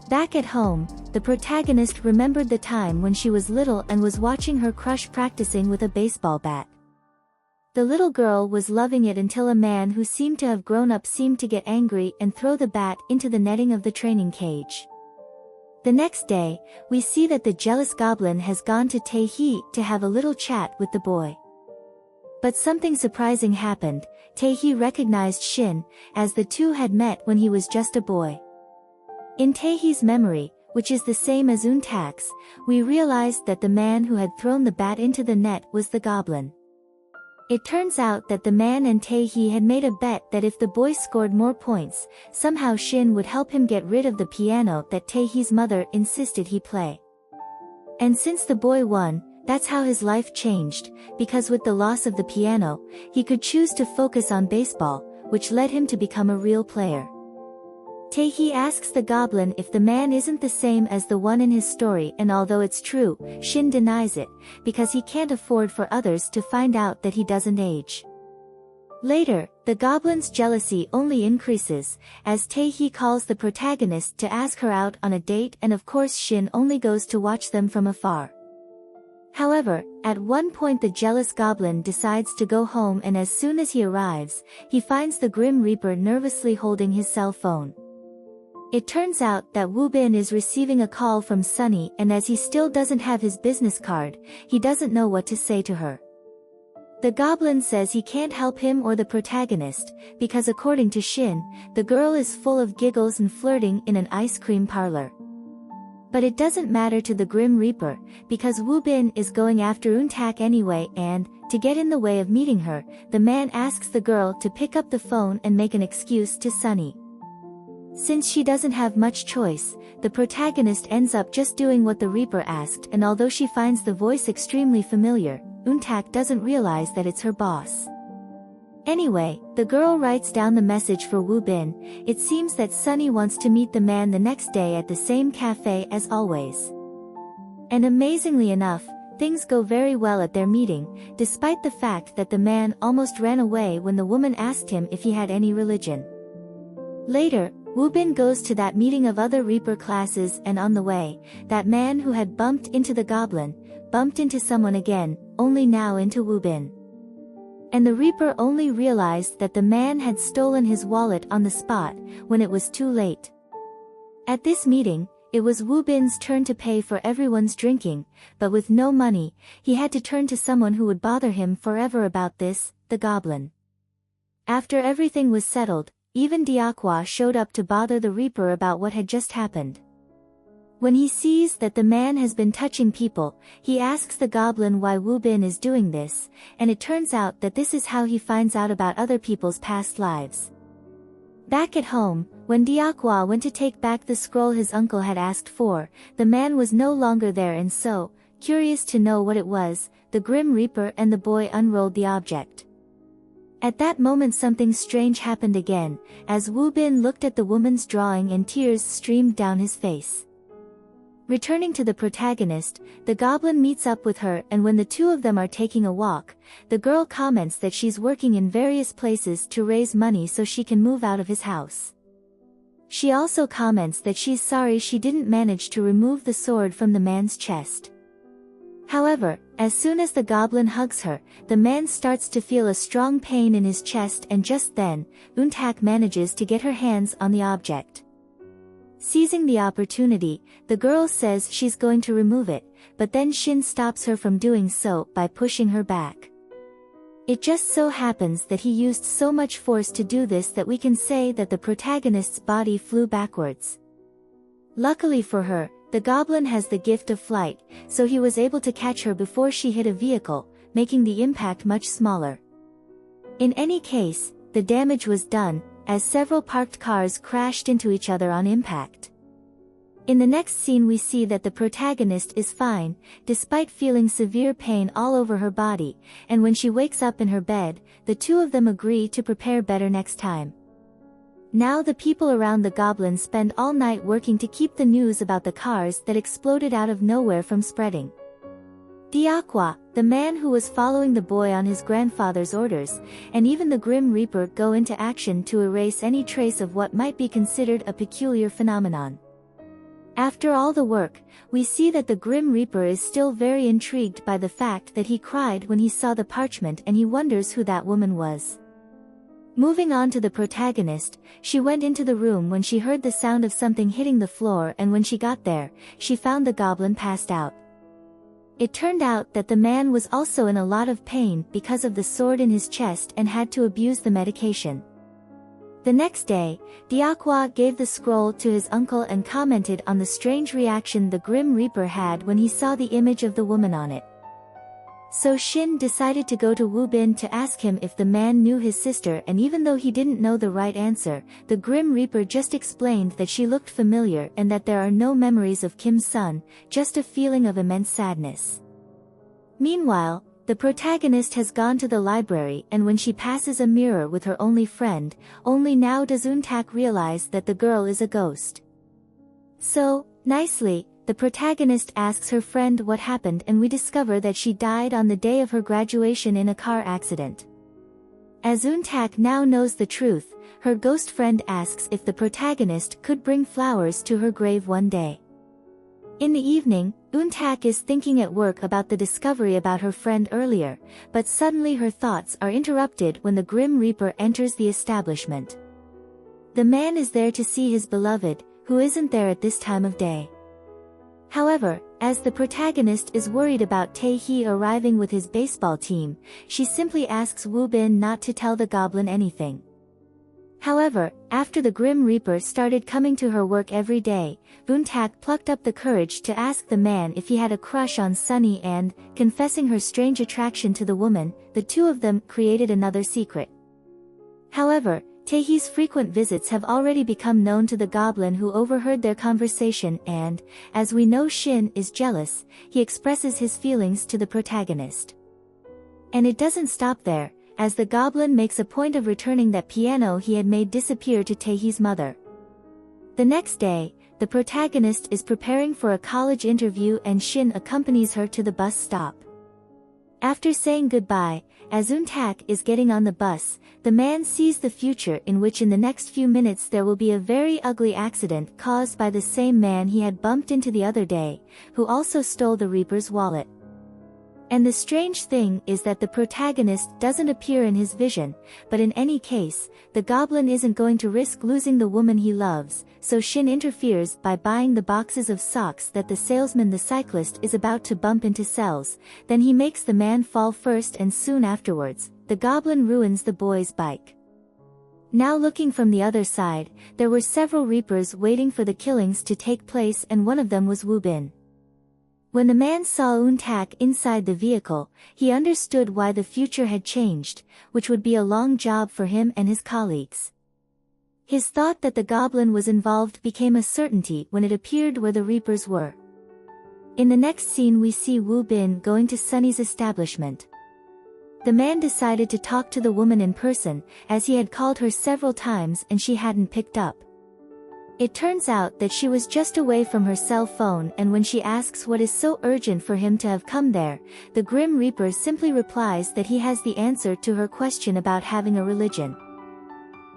Back at home, the protagonist remembered the time when she was little and was watching her crush practicing with a baseball bat. The little girl was loving it until a man who seemed to have grown up seemed to get angry and throw the bat into the netting of the training cage. The next day, we see that the jealous goblin has gone to Taehi to have a little chat with the boy. But something surprising happened. Taehi recognized Shin, as the two had met when he was just a boy. In Taehi's memory, which is the same as Untak's, we realized that the man who had thrown the bat into the net was the goblin. It turns out that the man and Tae-hee had made a bet that if the boy scored more points, somehow Shin would help him get rid of the piano that Tae-hee's mother insisted he play. And since the boy won, that's how his life changed, because with the loss of the piano, he could choose to focus on baseball, which led him to become a real player. Tae-hee asks the goblin if the man isn't the same as the one in his story, and although it's true, Shin denies it, because he can't afford for others to find out that he doesn't age. Later, the goblin's jealousy only increases, as Tae-hee calls the protagonist to ask her out on a date, and of course Shin only goes to watch them from afar. However, at one point the jealous goblin decides to go home, and as soon as he arrives, he finds the Grim Reaper nervously holding his cell phone. It turns out that Woo Bin is receiving a call from Sunny, and as he still doesn't have his business card, he doesn't know what to say to her. The goblin says he can't help him or the protagonist, because according to Shin, the girl is full of giggles and flirting in an ice cream parlor. But it doesn't matter to the Grim Reaper, because Woo Bin is going after Untak anyway, and, to get in the way of meeting her, the man asks the girl to pick up the phone and make an excuse to Sunny. Since she doesn't have much choice, the protagonist ends up just doing what the Reaper asked, and although she finds the voice extremely familiar, Untak doesn't realize that it's her boss. Anyway, the girl writes down the message for Woo Bin. It seems that Sunny wants to meet the man the next day at the same cafe as always. And amazingly enough, things go very well at their meeting, despite the fact that the man almost ran away when the woman asked him if he had any religion. Later, Woo Bin goes to that meeting of other Reaper classes, and on the way, that man who had bumped into the goblin, bumped into someone again, only now into Woo Bin. And the Reaper only realized that the man had stolen his wallet on the spot, when it was too late. At this meeting, it was Woo Bin's turn to pay for everyone's drinking, but with no money, he had to turn to someone who would bother him forever about this, the goblin. After everything was settled, even Diakwa showed up to bother the Reaper about what had just happened. When he sees that the man has been touching people, he asks the goblin why Woo Bin is doing this, and it turns out that this is how he finds out about other people's past lives. Back at home, when Diakwa went to take back the scroll his uncle had asked for, the man was no longer there, and so, curious to know what it was, the Grim Reaper and the boy unrolled the object. At that moment something strange happened again, as Woo Bin looked at the woman's drawing and tears streamed down his face. Returning to the protagonist, the goblin meets up with her, and when the two of them are taking a walk, the girl comments that she's working in various places to raise money so she can move out of his house. She also comments that she's sorry she didn't manage to remove the sword from the man's chest. However, as soon as the goblin hugs her, the man starts to feel a strong pain in his chest, and just then, Untak manages to get her hands on the object. Seizing the opportunity, the girl says she's going to remove it, but then Shin stops her from doing so by pushing her back. It just so happens that he used so much force to do this that we can say that the protagonist's body flew backwards. Luckily for her, the goblin has the gift of flight, so he was able to catch her before she hit a vehicle, making the impact much smaller. In any case, the damage was done, as several parked cars crashed into each other on impact. In the next scene we see that the protagonist is fine, despite feeling severe pain all over her body, and when she wakes up in her bed, the two of them agree to prepare better next time. Now the people around the goblin spend all night working to keep the news about the cars that exploded out of nowhere from spreading. Diakwa, the man who was following the boy on his grandfather's orders, and even the Grim Reaper go into action to erase any trace of what might be considered a peculiar phenomenon. After all the work, we see that the Grim Reaper is still very intrigued by the fact that he cried when he saw the parchment, and he wonders who that woman was. Moving on to the protagonist, she went into the room when she heard the sound of something hitting the floor, and when she got there, she found the goblin passed out. It turned out that the man was also in a lot of pain because of the sword in his chest and had to abuse the medication. The next day, Diakwa gave the scroll to his uncle and commented on the strange reaction the Grim Reaper had when he saw the image of the woman on it. So Shin decided to go to Wu Bin to ask him if the man knew his sister, and even though he didn't know the right answer, the Grim Reaper just explained that she looked familiar and that there are no memories of Kim's son, just a feeling of immense sadness. Meanwhile, the protagonist has gone to the library, and when she passes a mirror with her only friend, only now does Untak realize that the girl is a ghost. So, nicely, the protagonist asks her friend what happened, and we discover that she died on the day of her graduation in a car accident. As Untak now knows the truth, her ghost friend asks if the protagonist could bring flowers to her grave one day. In the evening, Untak is thinking at work about the discovery about her friend earlier, but suddenly her thoughts are interrupted when the Grim Reaper enters the establishment. The man is there to see his beloved, who isn't there at this time of day. However, as the protagonist is worried about Tae-hee arriving with his baseball team, she simply asks Wu Bin not to tell the goblin anything. However, after the Grim Reaper started coming to her work every day, Untak plucked up the courage to ask the man if he had a crush on Sunny, and, confessing her strange attraction to the woman, the two of them created another secret. However, Taehee's frequent visits have already become known to the goblin, who overheard their conversation, and, as we know, Shin is jealous. He expresses his feelings to the protagonist. And it doesn't stop there, as the goblin makes a point of returning that piano he had made disappear to Taehee's mother. The next day, the protagonist is preparing for a college interview, and Shin accompanies her to the bus stop. After saying goodbye, as Untak is getting on the bus, the man sees the future in which in the next few minutes there will be a very ugly accident caused by the same man he had bumped into the other day, who also stole the Reaper's wallet. And the strange thing is that the protagonist doesn't appear in his vision, but in any case, the goblin isn't going to risk losing the woman he loves, so Shin interferes by buying the boxes of socks that the salesman, the cyclist, is about to bump into sells. Then he makes the man fall first, and soon afterwards, the goblin ruins the boy's bike. Now looking from the other side, there were several Reapers waiting for the killings to take place, and one of them was Wu Bin. When the man saw Untak inside the vehicle, he understood why the future had changed, which would be a long job for him and his colleagues. His thought that the goblin was involved became a certainty when it appeared where the Reapers were. In the next scene we see Wu Bin going to Sunny's establishment. The man decided to talk to the woman in person, as he had called her several times and she hadn't picked up. It turns out that she was just away from her cell phone, and when she asks what is so urgent for him to have come there, the Grim Reaper simply replies that he has the answer to her question about having a religion.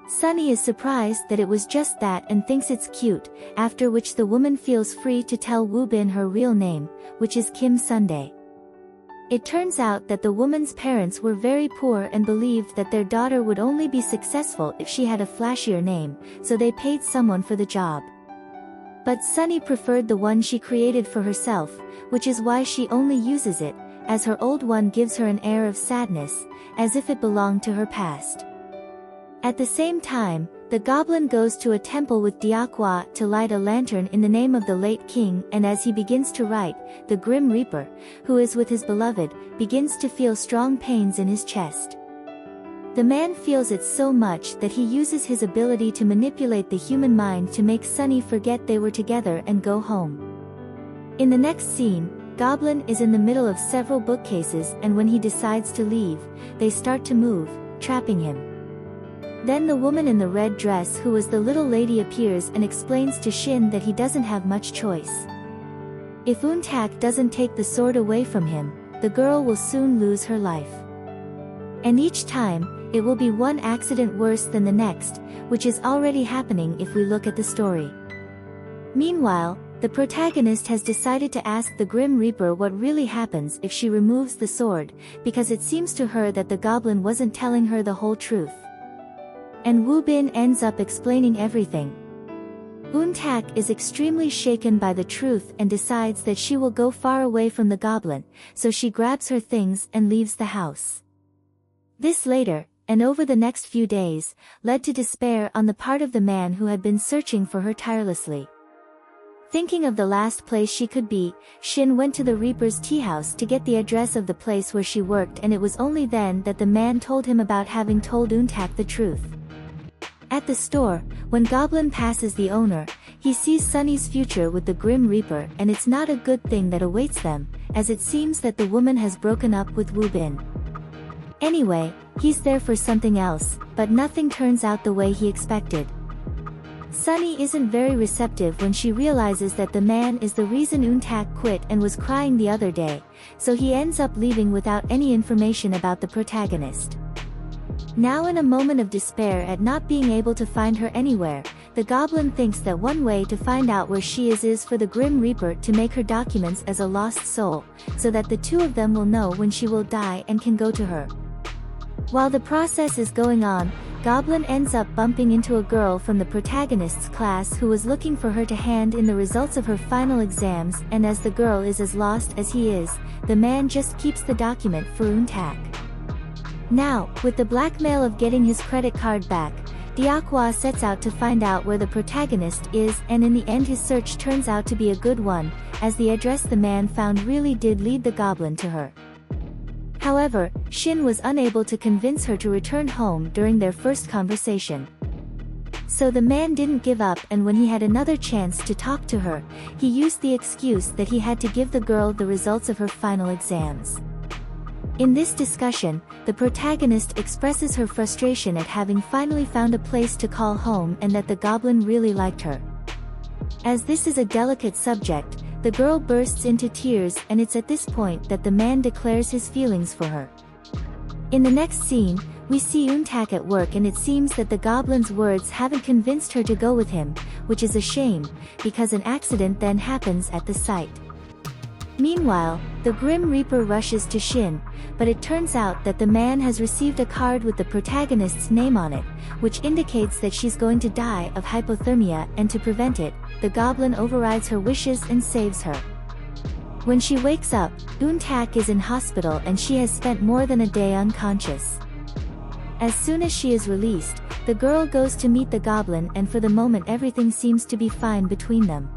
Sunny is surprised that it was just that and thinks it's cute, after which the woman feels free to tell Wu Bin her real name, which is Kim Sunday. It turns out that the woman's parents were very poor and believed that their daughter would only be successful if she had a flashier name, so they paid someone for the job. But Sunny preferred the one she created for herself, which is why she only uses it, as her old one gives her an air of sadness, as if it belonged to her past. At the same time, the goblin goes to a temple with Diakwa to light a lantern in the name of the late king, and as he begins to write, the Grim Reaper, who is with his beloved, begins to feel strong pains in his chest. The man feels it so much that he uses his ability to manipulate the human mind to make Sunny forget they were together and go home. In the next scene, Goblin is in the middle of several bookcases, and when he decides to leave, they start to move, trapping him. Then the woman in the red dress, who was the little lady, appears and explains to Shin that he doesn't have much choice. If Untak doesn't take the sword away from him, the girl will soon lose her life. And each time, it will be one accident worse than the next, which is already happening if we look at the story. Meanwhile, the protagonist has decided to ask the Grim Reaper what really happens if she removes the sword, because it seems to her that the goblin wasn't telling her the whole truth. And Wu Bin ends up explaining everything. Untak is extremely shaken by the truth and decides that she will go far away from the goblin, so she grabs her things and leaves the house. This later, and over the next few days, led to despair on the part of the man who had been searching for her tirelessly. Thinking of the last place she could be, Shin went to the Reaper's tea house to get the address of the place where she worked, and it was only then that the man told him about having told Untak the truth. At the store, when Goblin passes the owner, he sees Sunny's future with the Grim Reaper, and it's not a good thing that awaits them, as it seems that the woman has broken up with Woo-bin. Anyway, he's there for something else, but nothing turns out the way he expected. Sunny isn't very receptive when she realizes that the man is the reason Untak quit and was crying the other day, so he ends up leaving without any information about the protagonist. Now, in a moment of despair at not being able to find her anywhere, the Goblin thinks that one way to find out where she is for the Grim Reaper to make her documents as a lost soul, so that the two of them will know when she will die and can go to her. While the process is going on, Goblin ends up bumping into a girl from the protagonist's class who was looking for her to hand in the results of her final exams, and as the girl is as lost as he is, the man just keeps the document for Untak. Now, with the blackmail of getting his credit card back, Diakwa sets out to find out where the protagonist is, and in the end his search turns out to be a good one, as the address the man found really did lead the Goblin to her. However, Shin was unable to convince her to return home during their first conversation. So the man didn't give up, and when he had another chance to talk to her, he used the excuse that he had to give the girl the results of her final exams. In this discussion, the protagonist expresses her frustration at having finally found a place to call home and that the Goblin really liked her. As this is a delicate subject, the girl bursts into tears, and it's at this point that the man declares his feelings for her. In the next scene, we see Untak at work, and it seems that the Goblin's words haven't convinced her to go with him, which is a shame, because an accident then happens at the site. Meanwhile, the Grim Reaper rushes to Shin, but it turns out that the man has received a card with the protagonist's name on it, which indicates that she's going to die of hypothermia, and to prevent it, the Goblin overrides her wishes and saves her. When she wakes up, Untak is in hospital and she has spent more than a day unconscious. As soon as she is released, the girl goes to meet the Goblin, and for the moment everything seems to be fine between them.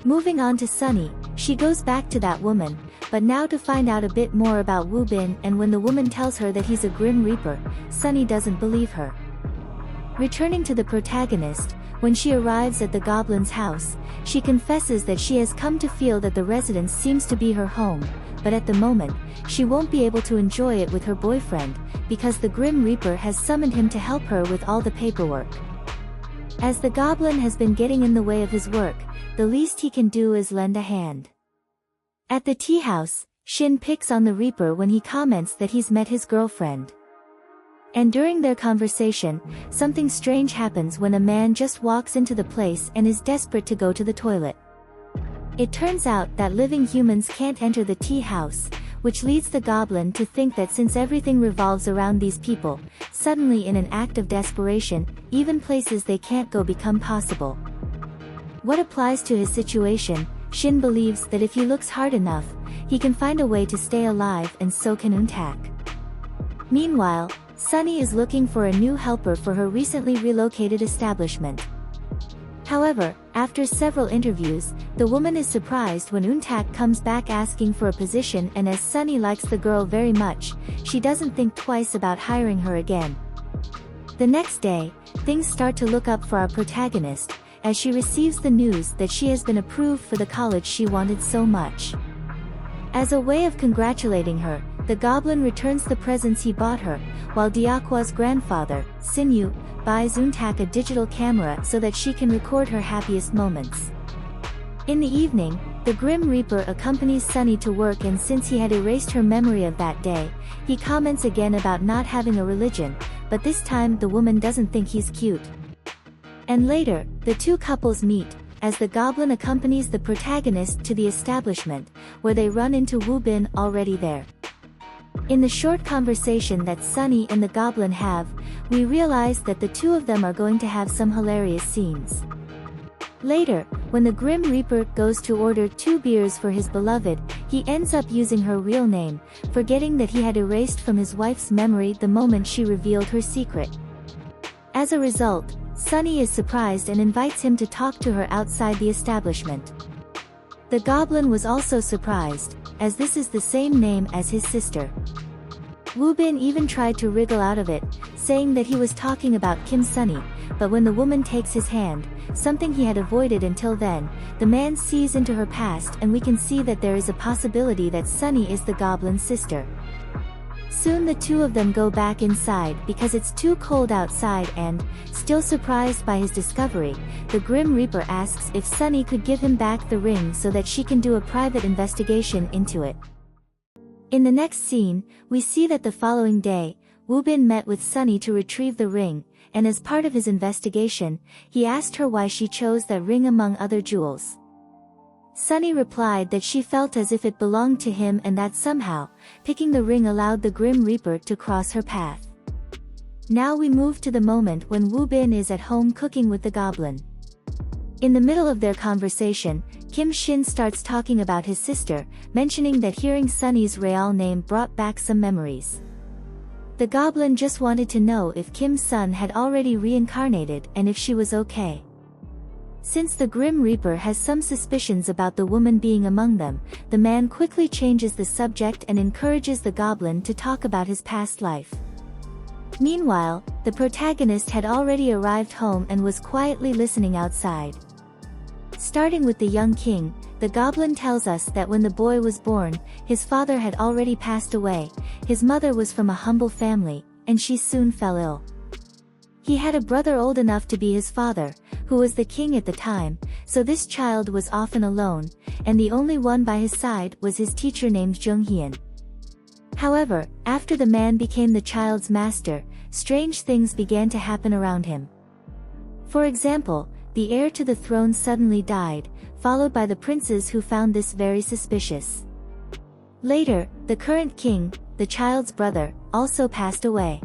Moving on to Sunny, she goes back to that woman, but now to find out a bit more about Woo-bin, and when the woman tells her that he's a Grim Reaper, Sunny doesn't believe her. Returning to the protagonist, when she arrives at the Goblin's house, she confesses that she has come to feel that the residence seems to be her home, but at the moment, she won't be able to enjoy it with her boyfriend, because the Grim Reaper has summoned him to help her with all the paperwork. As the Goblin has been getting in the way of his work, the least he can do is lend a hand. At the tea house, Shin picks on the Reaper when he comments that he's met his girlfriend. And during their conversation, something strange happens when a man just walks into the place and is desperate to go to the toilet. It turns out that living humans can't enter the tea house, which leads the Goblin to think that since everything revolves around these people, suddenly in an act of desperation, even places they can't go become possible. What applies to his situation, Shin believes that if he looks hard enough, he can find a way to stay alive, and so can Untak. Meanwhile, Sunny is looking for a new helper for her recently relocated establishment. However, after several interviews, the woman is surprised when Untak comes back asking for a position, and as Sunny likes the girl very much, she doesn't think twice about hiring her again. The next day, things start to look up for our protagonist, as she receives the news that she has been approved for the college she wanted so much. As a way of congratulating her, the Goblin returns the presents he bought her, while Diakwa's grandfather, Sinyu, buys Untak a digital camera so that she can record her happiest moments. In the evening, the Grim Reaper accompanies Sunny to work, and since he had erased her memory of that day, he comments again about not having a religion, but this time the woman doesn't think he's cute. And later, the two couples meet, as the Goblin accompanies the protagonist to the establishment, where they run into Woo-bin already there. In the short conversation that Sunny and the Goblin have, we realize that the two of them are going to have some hilarious scenes. Later, when the Grim Reaper goes to order 2 beers for his beloved, he ends up using her real name, forgetting that he had erased from his wife's memory the moment she revealed her secret. As a result, Sunny is surprised and invites him to talk to her outside the establishment. The goblin was also surprised, as this is the same name as his sister. Woo Bin even tried to wriggle out of it, saying that he was talking about Kim Sunny, but when the woman takes his hand, something he had avoided until then, the man sees into her past and we can see that there is a possibility that Sunny is the goblin's sister. Soon the two of them go back inside because it's too cold outside and, still surprised by his discovery, the Grim Reaper asks if Sunny could give him back the ring so that she can do a private investigation into it. In the next scene, we see that the following day, Woo Bin met with Sunny to retrieve the ring, and as part of his investigation, he asked her why she chose that ring among other jewels. Sunny replied that she felt as if it belonged to him and that somehow, picking the ring allowed the Grim Reaper to cross her path. Now we move to the moment when Woo Bin is at home cooking with the goblin. In the middle of their conversation, Kim Shin starts talking about his sister, mentioning that hearing Sunny's real name brought back some memories. The goblin just wanted to know if Kim's son had already reincarnated and if she was okay. Since the Grim Reaper has some suspicions about the woman being among them, the man quickly changes the subject and encourages the goblin to talk about his past life. Meanwhile, the protagonist had already arrived home and was quietly listening outside. Starting with the young king, the goblin tells us that when the boy was born, his father had already passed away, his mother was from a humble family, and she soon fell ill. He had a brother old enough to be his father, who was the king at the time, so this child was often alone, and the only one by his side was his teacher named Jung Hyun. However, after the man became the child's master, strange things began to happen around him. For example, the heir to the throne suddenly died, followed by the princes who found this very suspicious. Later, the current king, the child's brother, also passed away.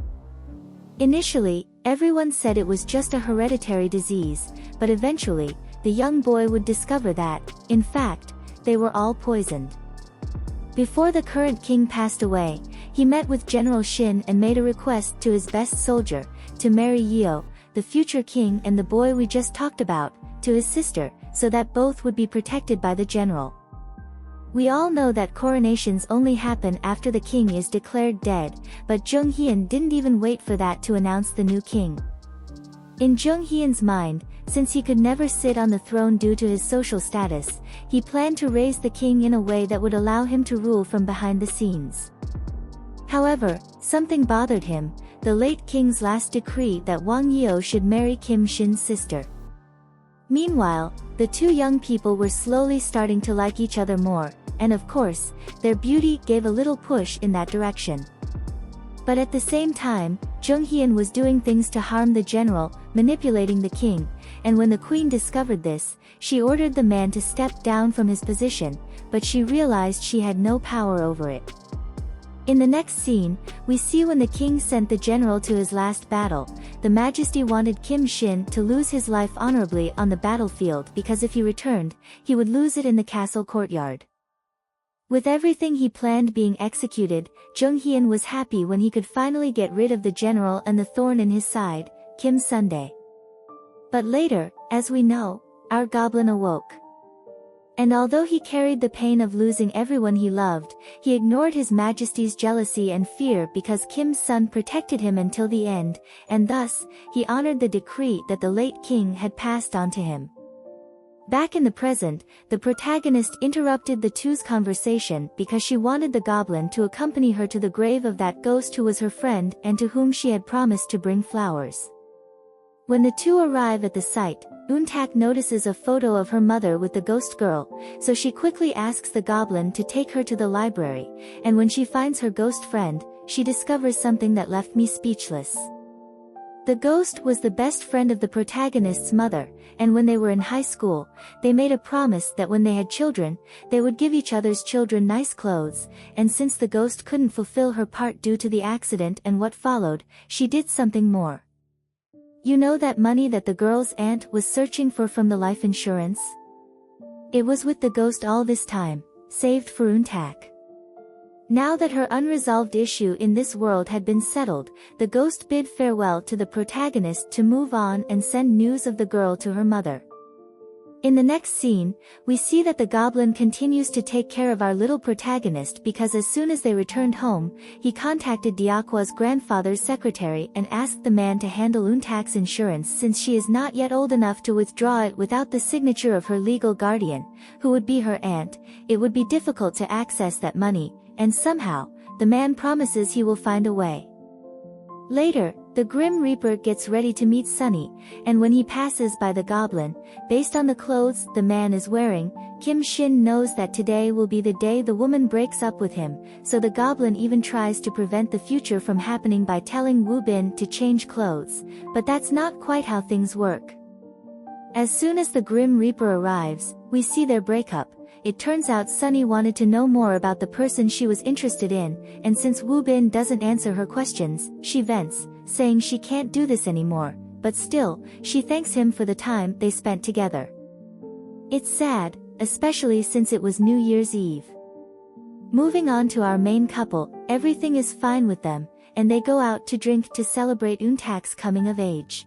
Initially, everyone said it was just a hereditary disease, but eventually, the young boy would discover that, in fact, they were all poisoned. Before the current king passed away, he met with General Shin and made a request to his best soldier, to marry Yeo, the future king and the boy we just talked about, to his sister, so that both would be protected by the general. We all know that coronations only happen after the king is declared dead, but Jung Hyun didn't even wait for that to announce the new king. In Jung Hyun's mind, since he could never sit on the throne due to his social status, he planned to raise the king in a way that would allow him to rule from behind the scenes. However, something bothered him, the late king's last decree that Wang Yeo should marry Kim Shin's sister. Meanwhile, the two young people were slowly starting to like each other more, and of course, their beauty gave a little push in that direction. But at the same time, Jung Hyun was doing things to harm the general, manipulating the king, and when the queen discovered this, she ordered the man to step down from his position, but she realized she had no power over it. In the next scene, we see when the king sent the general to his last battle, the Majesty wanted Kim Shin to lose his life honorably on the battlefield because if he returned, he would lose it in the castle courtyard. With everything he planned being executed, Jung Hyun was happy when he could finally get rid of the general and the thorn in his side, Kim Sundae. But later, as we know, our goblin awoke. And although he carried the pain of losing everyone he loved, he ignored His Majesty's jealousy and fear because Kim's son protected him until the end, and thus, he honored the decree that the late king had passed on to him. Back in the present, the protagonist interrupted the two's conversation because she wanted the goblin to accompany her to the grave of that ghost who was her friend and to whom she had promised to bring flowers. When the two arrive at the site, Untak notices a photo of her mother with the ghost girl, so she quickly asks the goblin to take her to the library, and when she finds her ghost friend, she discovers something that left me speechless. The ghost was the best friend of the protagonist's mother, and when they were in high school, they made a promise that when they had children, they would give each other's children nice clothes, and since the ghost couldn't fulfill her part due to the accident and what followed, she did something more. You know that money that the girl's aunt was searching for from the life insurance? It was with the ghost all this time, saved for Untak. Now that her unresolved issue in this world had been settled, the ghost bid farewell to the protagonist to move on and send news of the girl to her mother. In the next scene, we see that the goblin continues to take care of our little protagonist because as soon as they returned home, he contacted Diakwa's grandfather's secretary and asked the man to handle Untak's insurance since she is not yet old enough to withdraw it without the signature of her legal guardian, who would be her aunt. It would be difficult to access that money, and somehow, the man promises he will find a way. Later, the Grim Reaper gets ready to meet Sunny, and when he passes by the goblin, based on the clothes the man is wearing, Kim Shin knows that today will be the day the woman breaks up with him, so the goblin even tries to prevent the future from happening by telling Wu Bin to change clothes, but that's not quite how things work. As soon as the Grim Reaper arrives, we see their breakup. It turns out Sunny wanted to know more about the person she was interested in, and since Wu Bin doesn't answer her questions, she vents, saying she can't do this anymore, but still, she thanks him for the time they spent together. It's sad, especially since it was New Year's Eve. Moving on to our main couple, everything is fine with them, and they go out to drink to celebrate Untak's coming of age.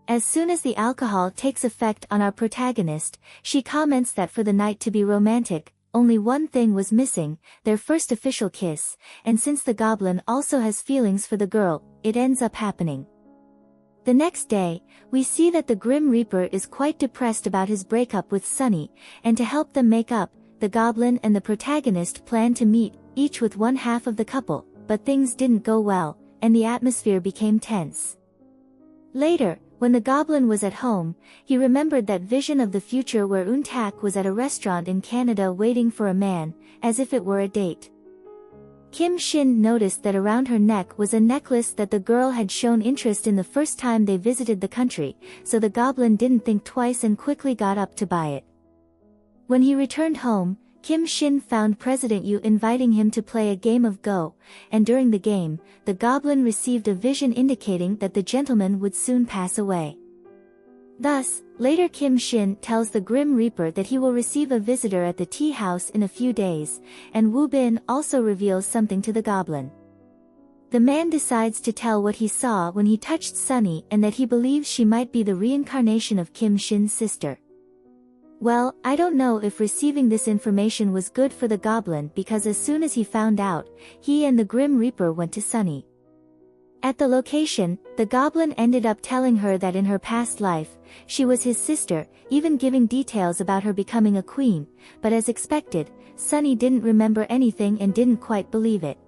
As soon as the alcohol takes effect on our protagonist, she comments that for the night to be romantic, only one thing was missing, their first official kiss, and since the goblin also has feelings for the girl, it ends up happening. The next day, we see that the Grim Reaper is quite depressed about his breakup with Sunny, and to help them make up, the goblin and the protagonist plan to meet, each with one half of the couple, but things didn't go well, and the atmosphere became tense. Later, when the goblin was at home, he remembered that vision of the future where Untak was at a restaurant in Canada waiting for a man, as if it were a date. Kim Shin noticed that around her neck was a necklace that the girl had shown interest in the first time they visited the country, so the goblin didn't think twice and quickly got up to buy it. When he returned home, Kim Shin found President Yu inviting him to play a game of Go, and during the game, the goblin received a vision indicating that the gentleman would soon pass away. Thus, later Kim Shin tells the Grim Reaper that he will receive a visitor at the tea house in a few days, and Wu Bin also reveals something to the goblin. The man decides to tell what he saw when he touched Sunny and that he believes she might be the reincarnation of Kim Shin's sister. Well, I don't know if receiving this information was good for the goblin because as soon as he found out, he and the Grim Reaper went to Sunny. At the location, the goblin ended up telling her that in her past life, she was his sister, even giving details about her becoming a queen, but as expected, Sunny didn't remember anything and didn't quite believe it.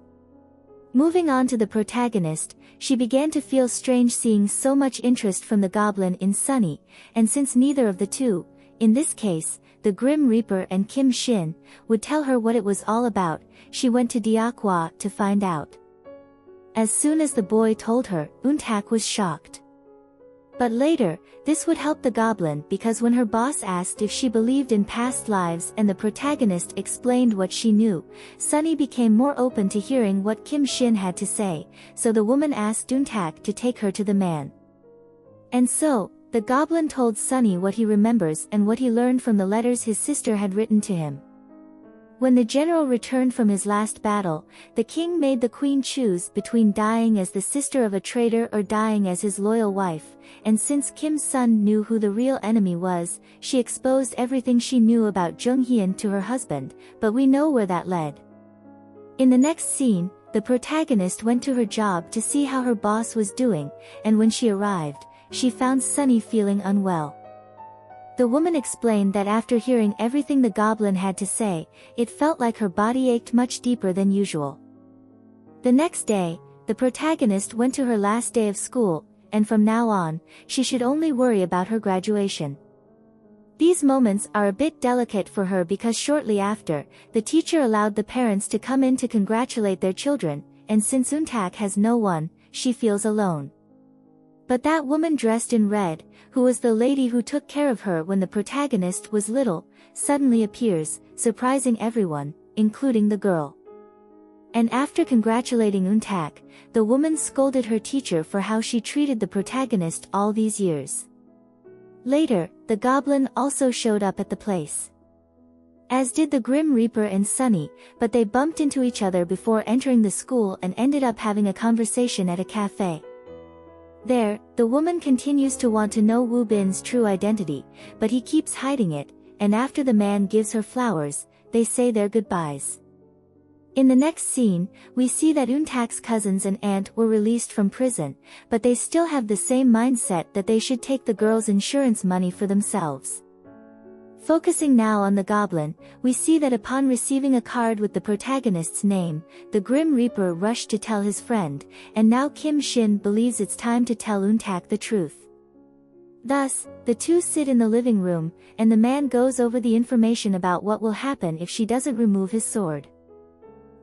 Moving on to the protagonist, she began to feel strange seeing so much interest from the goblin in Sunny, and since neither of the two, in this case, the Grim Reaper and Kim Shin, would tell her what it was all about, she went to Diakwa to find out. As soon as the boy told her, Untak was shocked. But later, this would help the goblin because when her boss asked if she believed in past lives and the protagonist explained what she knew, Sunny became more open to hearing what Kim Shin had to say, so the woman asked Untak to take her to the man. And so, the goblin told Sunny what he remembers and what he learned from the letters his sister had written to him. When the general returned from his last battle, the king made the queen choose between dying as the sister of a traitor or dying as his loyal wife, and since Kim's son knew who the real enemy was, she exposed everything she knew about Jung Hyun to her husband, but we know where that led. In the next scene, the protagonist went to her job to see how her boss was doing, and when she arrived, she found Sunny feeling unwell. The woman explained that after hearing everything the goblin had to say, it felt like her body ached much deeper than usual. The next day, the protagonist went to her last day of school, and from now on, she should only worry about her graduation. These moments are a bit delicate for her because shortly after, the teacher allowed the parents to come in to congratulate their children, and since Untak has no one, she feels alone. But that woman dressed in red, who was the lady who took care of her when the protagonist was little, suddenly appears, surprising everyone, including the girl. And after congratulating Untak, the woman scolded her teacher for how she treated the protagonist all these years. Later, the goblin also showed up at the place. As did the Grim Reaper and Sunny, but they bumped into each other before entering the school and ended up having a conversation at a cafe. There, the woman continues to want to know Wu Bin's true identity, but he keeps hiding it, and after the man gives her flowers, they say their goodbyes. In the next scene, we see that Untak's cousins and aunt were released from prison, but they still have the same mindset that they should take the girl's insurance money for themselves. Focusing now on the goblin, we see that upon receiving a card with the protagonist's name, the Grim Reaper rushed to tell his friend, and now Kim Shin believes it's time to tell Untak the truth. Thus, the two sit in the living room, and the man goes over the information about what will happen if she doesn't remove his sword.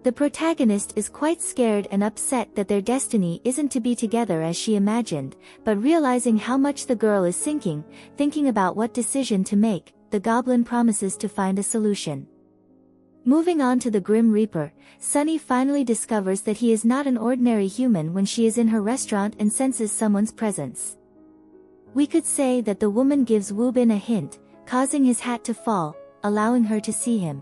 The protagonist is quite scared and upset that their destiny isn't to be together as she imagined, but realizing how much the girl is sinking, thinking about what decision to make, the goblin promises to find a solution. Moving on to the Grim Reaper, Sunny finally discovers that he is not an ordinary human when she is in her restaurant and senses someone's presence. We could say that the woman gives Wu Bin a hint, causing his hat to fall, allowing her to see him.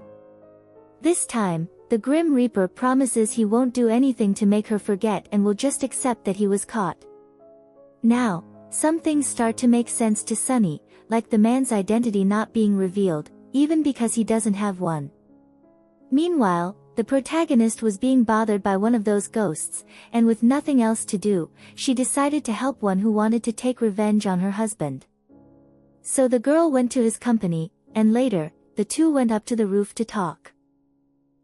This time, the Grim Reaper promises he won't do anything to make her forget and will just accept that he was caught. Now, some things start to make sense to Sunny, like the man's identity not being revealed, even because he doesn't have one. Meanwhile, the protagonist was being bothered by one of those ghosts, and with nothing else to do, she decided to help one who wanted to take revenge on her husband. So the girl went to his company, and later, the two went up to the roof to talk.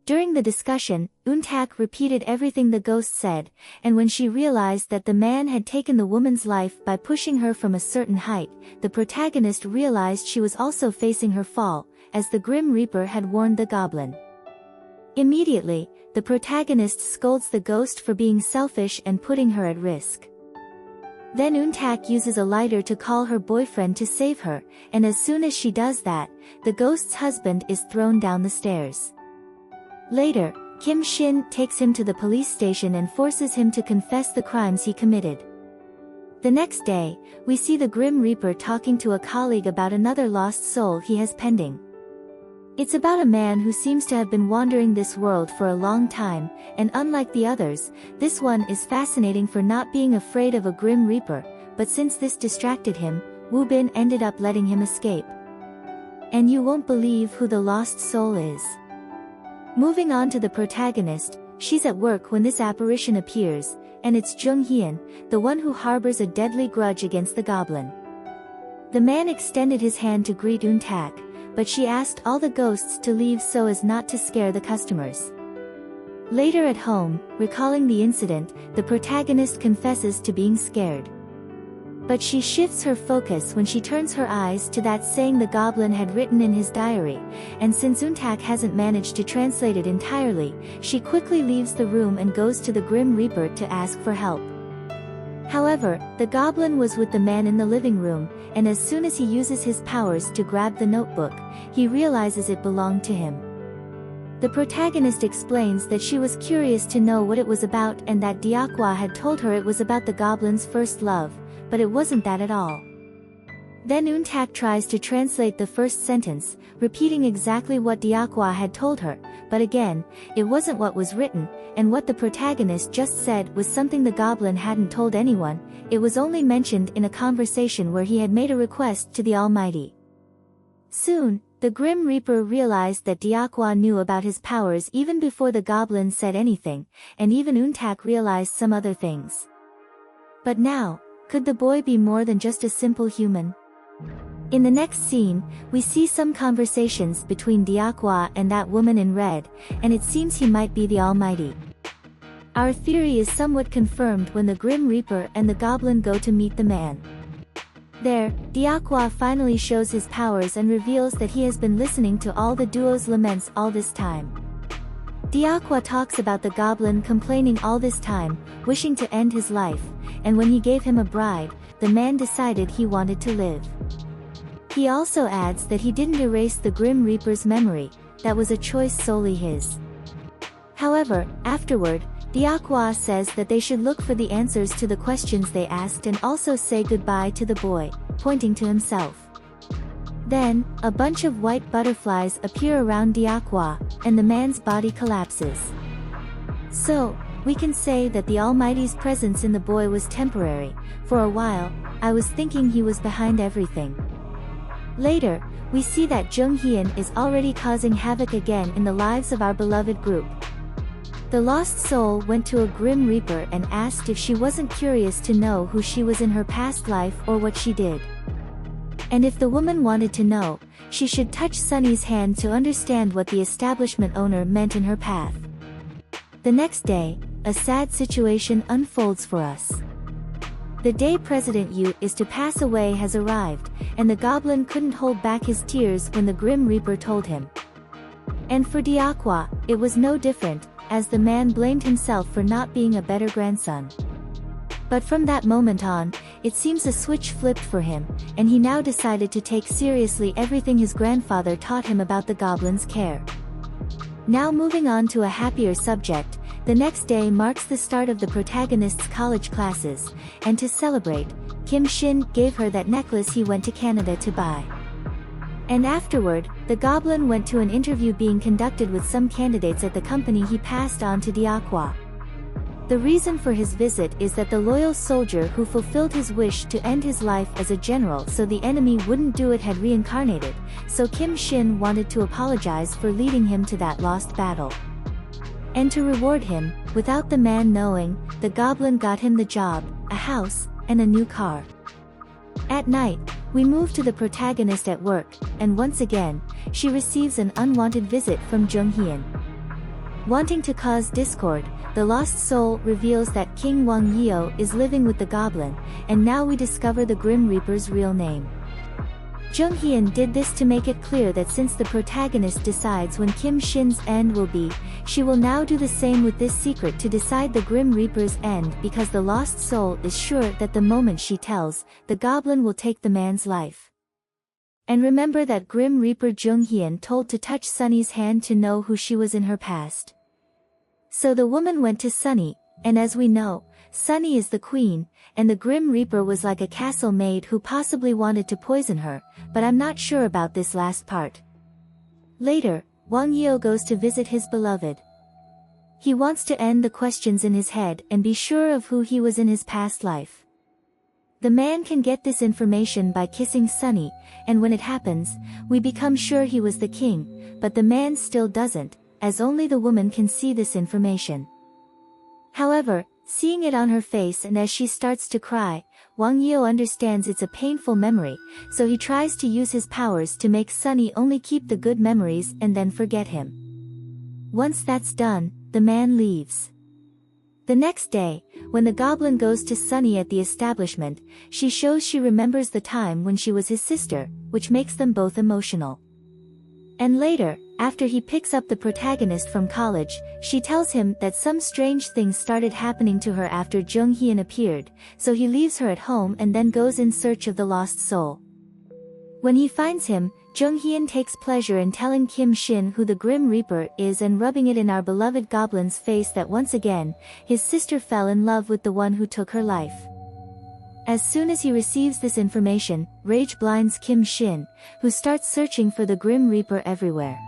During the discussion, Untak repeated everything the ghost said, and when she realized that the man had taken the woman's life by pushing her from a certain height, the protagonist realized she was also facing her fall, as the Grim Reaper had warned the goblin. Immediately, the protagonist scolds the ghost for being selfish and putting her at risk. Then Untak uses a lighter to call her boyfriend to save her, and as soon as she does that, the ghost's husband is thrown down the stairs. Later, Kim Shin takes him to the police station and forces him to confess the crimes he committed. The next day, we see the Grim Reaper talking to a colleague about another lost soul he has pending. It's about a man who seems to have been wandering this world for a long time, and unlike the others, this one is fascinating for not being afraid of a Grim Reaper, but since this distracted him, Wu Bin ended up letting him escape. And you won't believe who the lost soul is. Moving on to the protagonist, she's at work when this apparition appears, and it's Jung Hyun, the one who harbors a deadly grudge against the goblin. The man extended his hand to greet Untak, but she asked all the ghosts to leave so as not to scare the customers. Later at home, recalling the incident, the protagonist confesses to being scared. But she shifts her focus when she turns her eyes to that saying the goblin had written in his diary, and since Untak hasn't managed to translate it entirely, she quickly leaves the room and goes to the Grim Reaper to ask for help. However, the goblin was with the man in the living room, and as soon as he uses his powers to grab the notebook, he realizes it belonged to him. The protagonist explains that she was curious to know what it was about and that Diakwa had told her it was about the goblin's first love, but it wasn't that at all. Then Untak tries to translate the first sentence, repeating exactly what Diakwa had told her, but again, it wasn't what was written, and what the protagonist just said was something the goblin hadn't told anyone, it was only mentioned in a conversation where he had made a request to the Almighty. Soon, the Grim Reaper realized that Diakwa knew about his powers even before the goblin said anything, and even Untak realized some other things. But now, could the boy be more than just a simple human? In the next scene, we see some conversations between Diakwa and that woman in red, and it seems he might be the Almighty. Our theory is somewhat confirmed when the Grim Reaper and the goblin go to meet the man. There, Diakwa finally shows his powers and reveals that he has been listening to all the duo's laments all this time. Diakwa talks about the goblin complaining all this time, wishing to end his life, and when he gave him a bride, the man decided he wanted to live. He also adds that he didn't erase the Grim Reaper's memory, that was a choice solely his. However, afterward, Diakwa says that they should look for the answers to the questions they asked and also say goodbye to the boy, pointing to himself. Then, a bunch of white butterflies appear around Diakwa, and the man's body collapses. So, we can say that the Almighty's presence in the boy was temporary. For a while, I was thinking he was behind everything. Later, we see that Jung Hyun is already causing havoc again in the lives of our beloved group. The lost soul went to a Grim Reaper and asked if she wasn't curious to know who she was in her past life or what she did. And if the woman wanted to know, she should touch Sunny's hand to understand what the establishment owner meant in her path. The next day, a sad situation unfolds for us. The day President Yu is to pass away has arrived, and the goblin couldn't hold back his tears when the Grim Reaper told him. And for Diakwa, it was no different, as the man blamed himself for not being a better grandson. But from that moment on, it seems a switch flipped for him, and he now decided to take seriously everything his grandfather taught him about the goblin's care. Now moving on to a happier subject, the next day marks the start of the protagonist's college classes, and to celebrate, Kim Shin gave her that necklace he went to Canada to buy. And afterward, the goblin went to an interview being conducted with some candidates at the company he passed on to Diakwa. The reason for his visit is that the loyal soldier who fulfilled his wish to end his life as a general so the enemy wouldn't do it had reincarnated, so Kim Shin wanted to apologize for leading him to that lost battle. And to reward him, without the man knowing, the goblin got him the job, a house, and a new car. At night, we move to the protagonist at work, and once again, she receives an unwanted visit from Jung Hyun. Wanting to cause discord, the lost soul reveals that King Wang Yeo is living with the goblin, and now we discover the Grim Reaper's real name. Jung Hyun did this to make it clear that since the protagonist decides when Kim Shin's end will be, she will now do the same with this secret to decide the Grim Reaper's end, because the lost soul is sure that the moment she tells, the goblin will take the man's life. And remember that Grim Reaper Jung Hyun told to touch Sunny's hand to know who she was in her past. So the woman went to Sunny, and as we know, Sunny is the queen, and the Grim Reaper was like a castle maid who possibly wanted to poison her, but I'm not sure about this last part. Later, Wang Yeo goes to visit his beloved. He wants to end the questions in his head and be sure of who he was in his past life. The man can get this information by kissing Sunny, and when it happens, we become sure he was the king, but the man still doesn't, as only the woman can see this information. However, seeing it on her face and as she starts to cry, Wang Yeo understands it's a painful memory, so he tries to use his powers to make Sunny only keep the good memories and then forget him. Once that's done, the man leaves. The next day, when the goblin goes to Sunny at the establishment, she shows she remembers the time when she was his sister, which makes them both emotional. And later, after he picks up the protagonist from college, she tells him that some strange things started happening to her after Jung Hyun appeared, so he leaves her at home and then goes in search of the lost soul. When he finds him, Jung Hyun takes pleasure in telling Kim Shin who the Grim Reaper is and rubbing it in our beloved goblin's face that once again, his sister fell in love with the one who took her life. As soon as he receives this information, rage blinds Kim Shin, who starts searching for the Grim Reaper everywhere.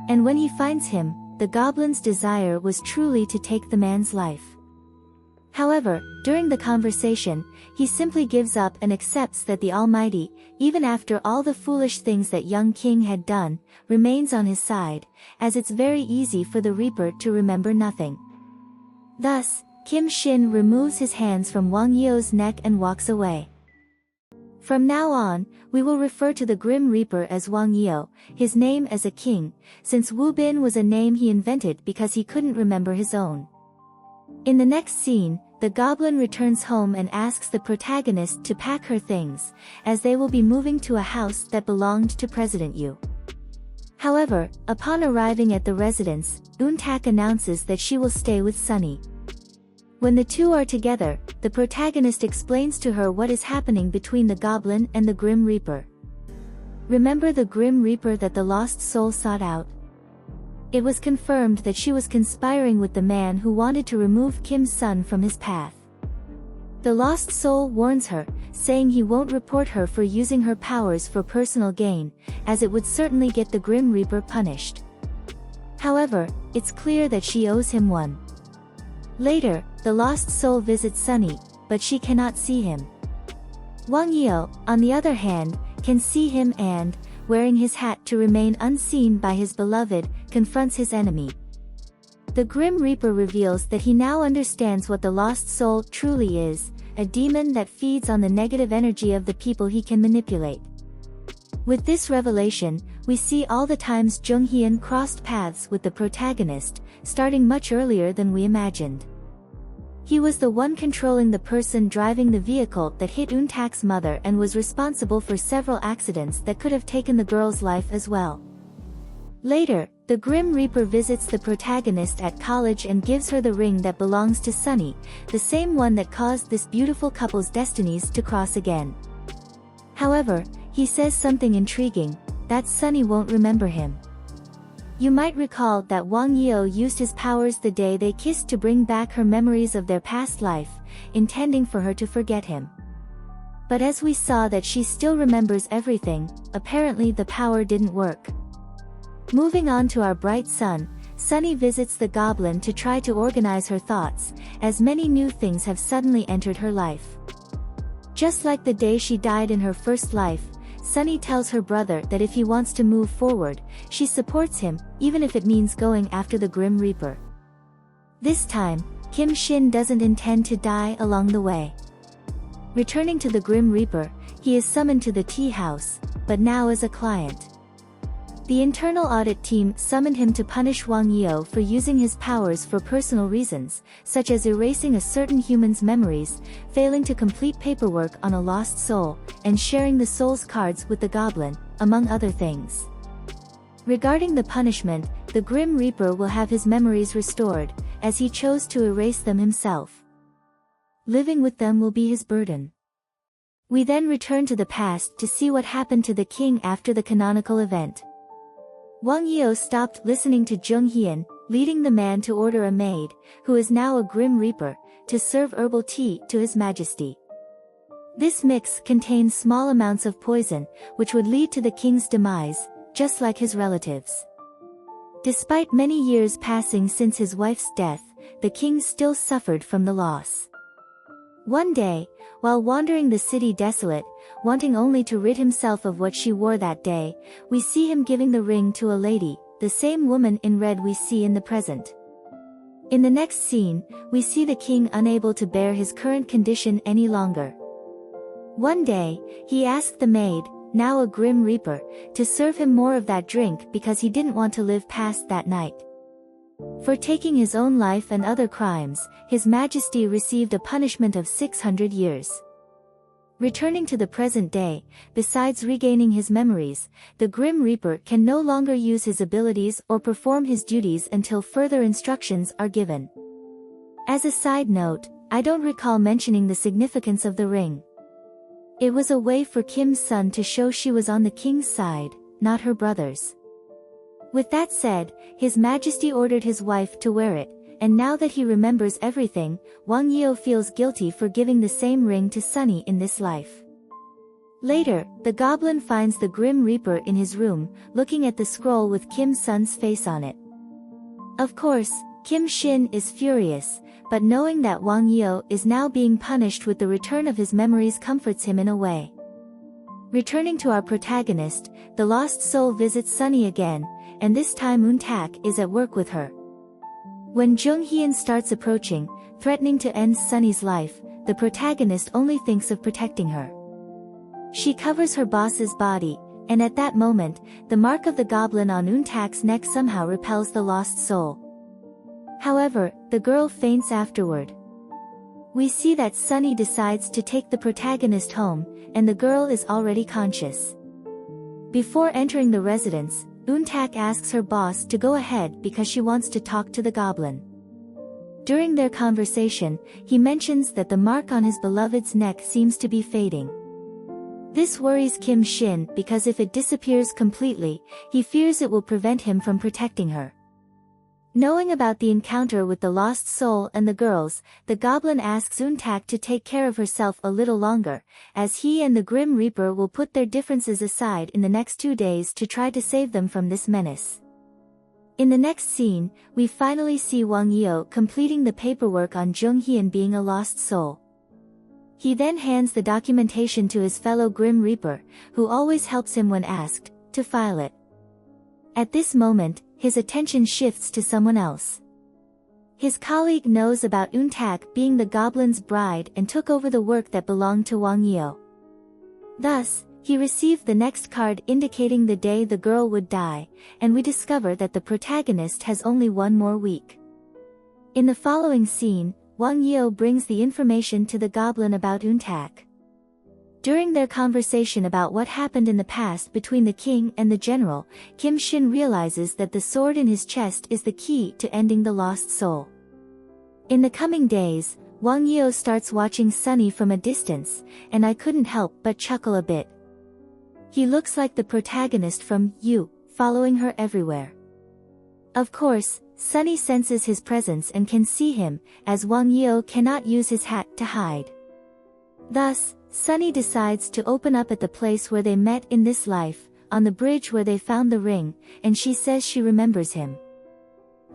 And when he finds him, the goblin's desire was truly to take the man's life. However, during the conversation, he simply gives up and accepts that the Almighty, even after all the foolish things that young king had done, remains on his side, as it's very easy for the Reaper to remember nothing. Thus, Kim Shin removes his hands from Wang Yeo's neck and walks away. From now on, we will refer to the Grim Reaper as Wang Yeo, his name as a king, since Wu Bin was a name he invented because he couldn't remember his own. In the next scene, the goblin returns home and asks the protagonist to pack her things, as they will be moving to a house that belonged to President Yu. However, upon arriving at the residence, Eun-tak announces that she will stay with Sunny. When the two are together, the protagonist explains to her what is happening between the goblin and the Grim Reaper. Remember the Grim Reaper that the lost soul sought out? It was confirmed that she was conspiring with the man who wanted to remove Kim's son from his path. The lost soul warns her, saying he won't report her for using her powers for personal gain, as it would certainly get the Grim Reaper punished. However, it's clear that she owes him one. Later, the lost soul visits Sunny, but she cannot see him. Wang Yeo, on the other hand, can see him and, wearing his hat to remain unseen by his beloved, confronts his enemy. The Grim Reaper reveals that he now understands what the lost soul truly is, a demon that feeds on the negative energy of the people he can manipulate. With this revelation, we see all the times Jung Hyun crossed paths with the protagonist, starting much earlier than we imagined. He was the one controlling the person driving the vehicle that hit Untak's mother and was responsible for several accidents that could have taken the girl's life as well. Later, the Grim Reaper visits the protagonist at college and gives her the ring that belongs to Sunny, the same one that caused this beautiful couple's destinies to cross again. However, he says something intriguing, that Sunny won't remember him. You might recall that Wang Yeo used his powers the day they kissed to bring back her memories of their past life, intending for her to forget him. But as we saw that she still remembers everything, apparently the power didn't work. Moving on to our bright sun, Sunny visits the Goblin to try to organize her thoughts, as many new things have suddenly entered her life. Just like the day she died in her first life, Sunny tells her brother that if he wants to move forward, she supports him, even if it means going after the Grim Reaper. This time, Kim Shin doesn't intend to die along the way. Returning to the Grim Reaper, he is summoned to the tea house, but now as a client. The internal audit team summoned him to punish Wang Yeo for using his powers for personal reasons, such as erasing a certain human's memories, failing to complete paperwork on a lost soul, and sharing the soul's cards with the Goblin, among other things. Regarding the punishment, the Grim Reaper will have his memories restored, as he chose to erase them himself. Living with them will be his burden. We then return to the past to see what happened to the king after the canonical event. Wang Yeo stopped listening to Jung Hyun, leading the man to order a maid, who is now a Grim Reaper, to serve herbal tea to His Majesty. This mix contains small amounts of poison, which would lead to the king's demise, just like his relatives. Despite many years passing since his wife's death, the king still suffered from the loss. One day, while wandering the city desolate, wanting only to rid himself of what she wore that day, we see him giving the ring to a lady, the same woman in red we see in the present. In the next scene, we see the king unable to bear his current condition any longer. One day, he asked the maid, now a Grim Reaper, to serve him more of that drink because he didn't want to live past that night. For taking his own life and other crimes, His Majesty received a punishment of 600 years. Returning to the present day, besides regaining his memories, the Grim Reaper can no longer use his abilities or perform his duties until further instructions are given. As a side note, I don't recall mentioning the significance of the ring. It was a way for Kim's son to show she was on the king's side, not her brother's. With that said, His Majesty ordered his wife to wear it, and now that he remembers everything, Wang Yeo feels guilty for giving the same ring to Sunny in this life. Later, the Goblin finds the Grim Reaper in his room, looking at the scroll with Kim's son's face on it. Of course, Kim Shin is furious, but knowing that Wang Yeo is now being punished with the return of his memories comforts him in a way. Returning to our protagonist, the lost soul visits Sunny again, and this time Untak is at work with her. When Jung Hyun starts approaching, threatening to end Sunny's life, the protagonist only thinks of protecting her. She covers her boss's body, and at that moment, the mark of the goblin on Untak's neck somehow repels the lost soul. However, the girl faints afterward. We see that Sunny decides to take the protagonist home, and the girl is already conscious. Before entering the residence, Untak asks her boss to go ahead because she wants to talk to the goblin. During their conversation, he mentions that the mark on his beloved's neck seems to be fading. This worries Kim Shin because if it disappears completely, he fears it will prevent him from protecting her. Knowing about the encounter with the lost soul and the girls, the goblin asks Untak to take care of herself a little longer, as he and the Grim Reaper will put their differences aside in the next 2 days to try to save them from this menace. In the next scene, we finally see Wang Yeo completing the paperwork on Jung Hyun being a lost soul. He then hands the documentation to his fellow Grim Reaper, who always helps him when asked, to file it. At this moment, his attention shifts to someone else. His colleague knows about Untak being the goblin's bride and took over the work that belonged to Wang Yeo. Thus, he received the next card indicating the day the girl would die, and we discover that the protagonist has only 1 more week. In the following scene, Wang Yeo brings the information to the goblin about Untak. During their conversation about what happened in the past between the king and the general, Kim Shin realizes that the sword in his chest is the key to ending the lost soul. In the coming days, Wang Yeo starts watching Sunny from a distance, and I couldn't help but chuckle a bit. He looks like the protagonist from You, following her everywhere. Of course, Sunny senses his presence and can see him, as Wang Yeo cannot use his hat to hide. Thus, Sunny decides to open up at the place where they met in this life, on the bridge where they found the ring, and she says she remembers him.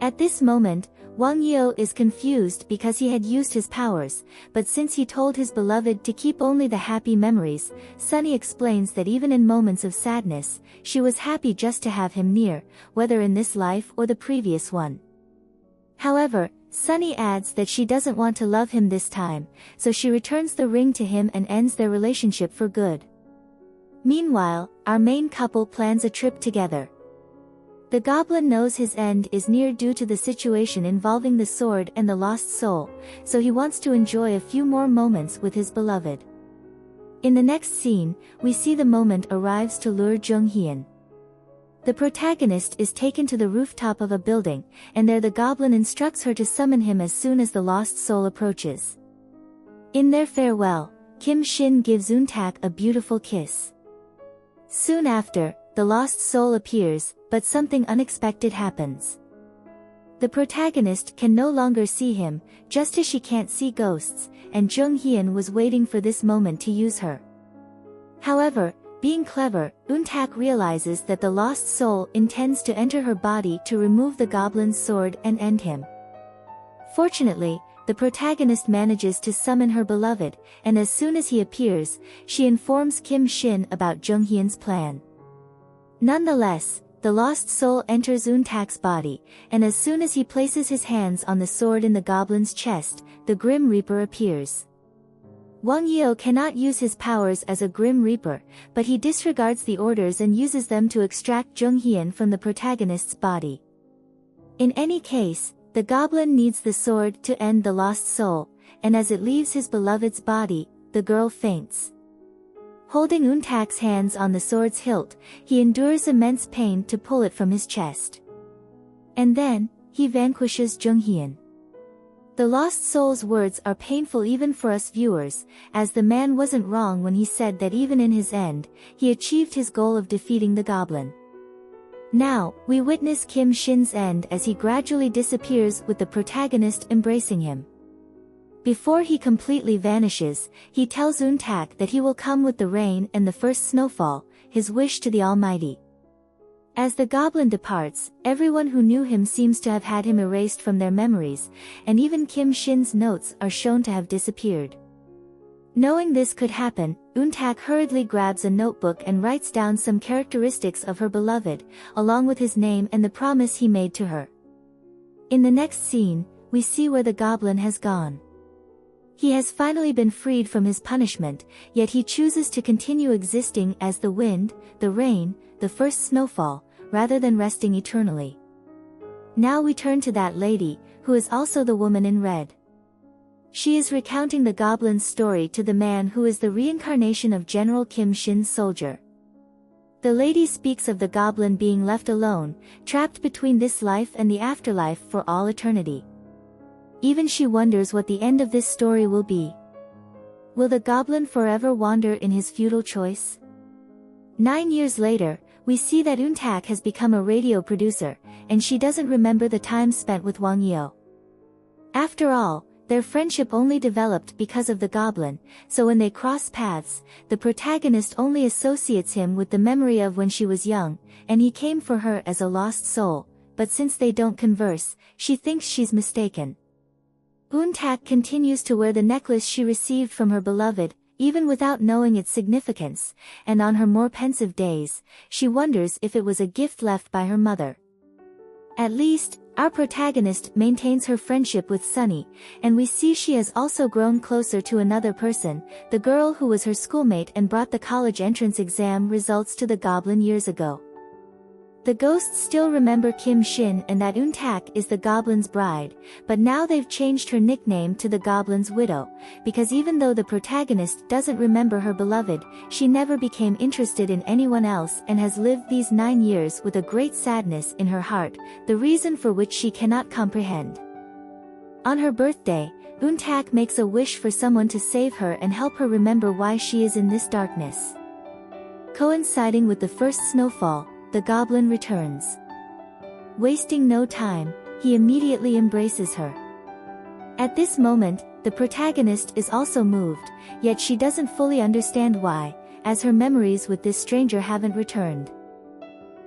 At this moment, Wang Yeo is confused because he had used his powers, but since he told his beloved to keep only the happy memories, Sunny explains that even in moments of sadness, she was happy just to have him near, whether in this life or the previous one. However, Sunny adds that she doesn't want to love him this time, so she returns the ring to him and ends their relationship for good. Meanwhile, our main couple plans a trip together. The goblin knows his end is near due to the situation involving the sword and the lost soul, so he wants to enjoy a few more moments with his beloved. In the next scene, we see the moment arrives to lure Jung Hyun. The protagonist is taken to the rooftop of a building, and there the goblin instructs her to summon him as soon as the lost soul approaches. In their farewell, Kim Shin gives Untak a beautiful kiss. Soon after, the lost soul appears, but something unexpected happens. The protagonist can no longer see him, just as she can't see ghosts, and Jung Hyun was waiting for this moment to use her. However, being clever, Untak realizes that the lost soul intends to enter her body to remove the goblin's sword and end him. Fortunately, the protagonist manages to summon her beloved, and as soon as he appears, she informs Kim Shin about Jung Hyun's plan. Nonetheless, the lost soul enters Untak's body, and as soon as he places his hands on the sword in the goblin's chest, the Grim Reaper appears. Wang Yeo cannot use his powers as a Grim Reaper, but he disregards the orders and uses them to extract Jung Hyun from the protagonist's body. In any case, the goblin needs the sword to end the lost soul, and as it leaves his beloved's body, the girl faints. Holding Untak's hands on the sword's hilt, he endures immense pain to pull it from his chest. And then, he vanquishes Jung Hyun. The lost soul's words are painful even for us viewers, as the man wasn't wrong when he said that even in his end, he achieved his goal of defeating the goblin. Now, we witness Kim Shin's end as he gradually disappears with the protagonist embracing him. Before he completely vanishes, he tells Untak that he will come with the rain and the first snowfall, his wish to the Almighty. As the goblin departs, everyone who knew him seems to have had him erased from their memories, and even Kim Shin's notes are shown to have disappeared. Knowing this could happen, Untak hurriedly grabs a notebook and writes down some characteristics of her beloved, along with his name and the promise he made to her. In the next scene, we see where the goblin has gone. He has finally been freed from his punishment, yet he chooses to continue existing as the wind, the rain, the first snowfall, rather than resting eternally. Now we turn to that lady, who is also the woman in red. She is recounting the goblin's story to the man who is the reincarnation of General Kim Shin's soldier. The lady speaks of the goblin being left alone, trapped between this life and the afterlife for all eternity. Even she wonders what the end of this story will be. Will the goblin forever wander in his futile choice? 9 years later, we see that Untak has become a radio producer, and she doesn't remember the time spent with Wang Yeo. After all, their friendship only developed because of the goblin, so when they cross paths, the protagonist only associates him with the memory of when she was young, and he came for her as a lost soul, but since they don't converse, she thinks she's mistaken. Untak continues to wear the necklace she received from her beloved, even without knowing its significance, and on her more pensive days, she wonders if it was a gift left by her mother. At least, our protagonist maintains her friendship with Sunny, and we see she has also grown closer to another person, the girl who was her schoolmate and brought the college entrance exam results to the goblin years ago. The ghosts still remember Kim Shin and that Untak is the goblin's bride, but now they've changed her nickname to the goblin's widow, because even though the protagonist doesn't remember her beloved, she never became interested in anyone else and has lived these 9 years with a great sadness in her heart, the reason for which she cannot comprehend. On her birthday, Untak makes a wish for someone to save her and help her remember why she is in this darkness. Coinciding with the first snowfall, the goblin returns. Wasting no time, he immediately embraces her. At this moment, the protagonist is also moved, yet she doesn't fully understand why, as her memories with this stranger haven't returned.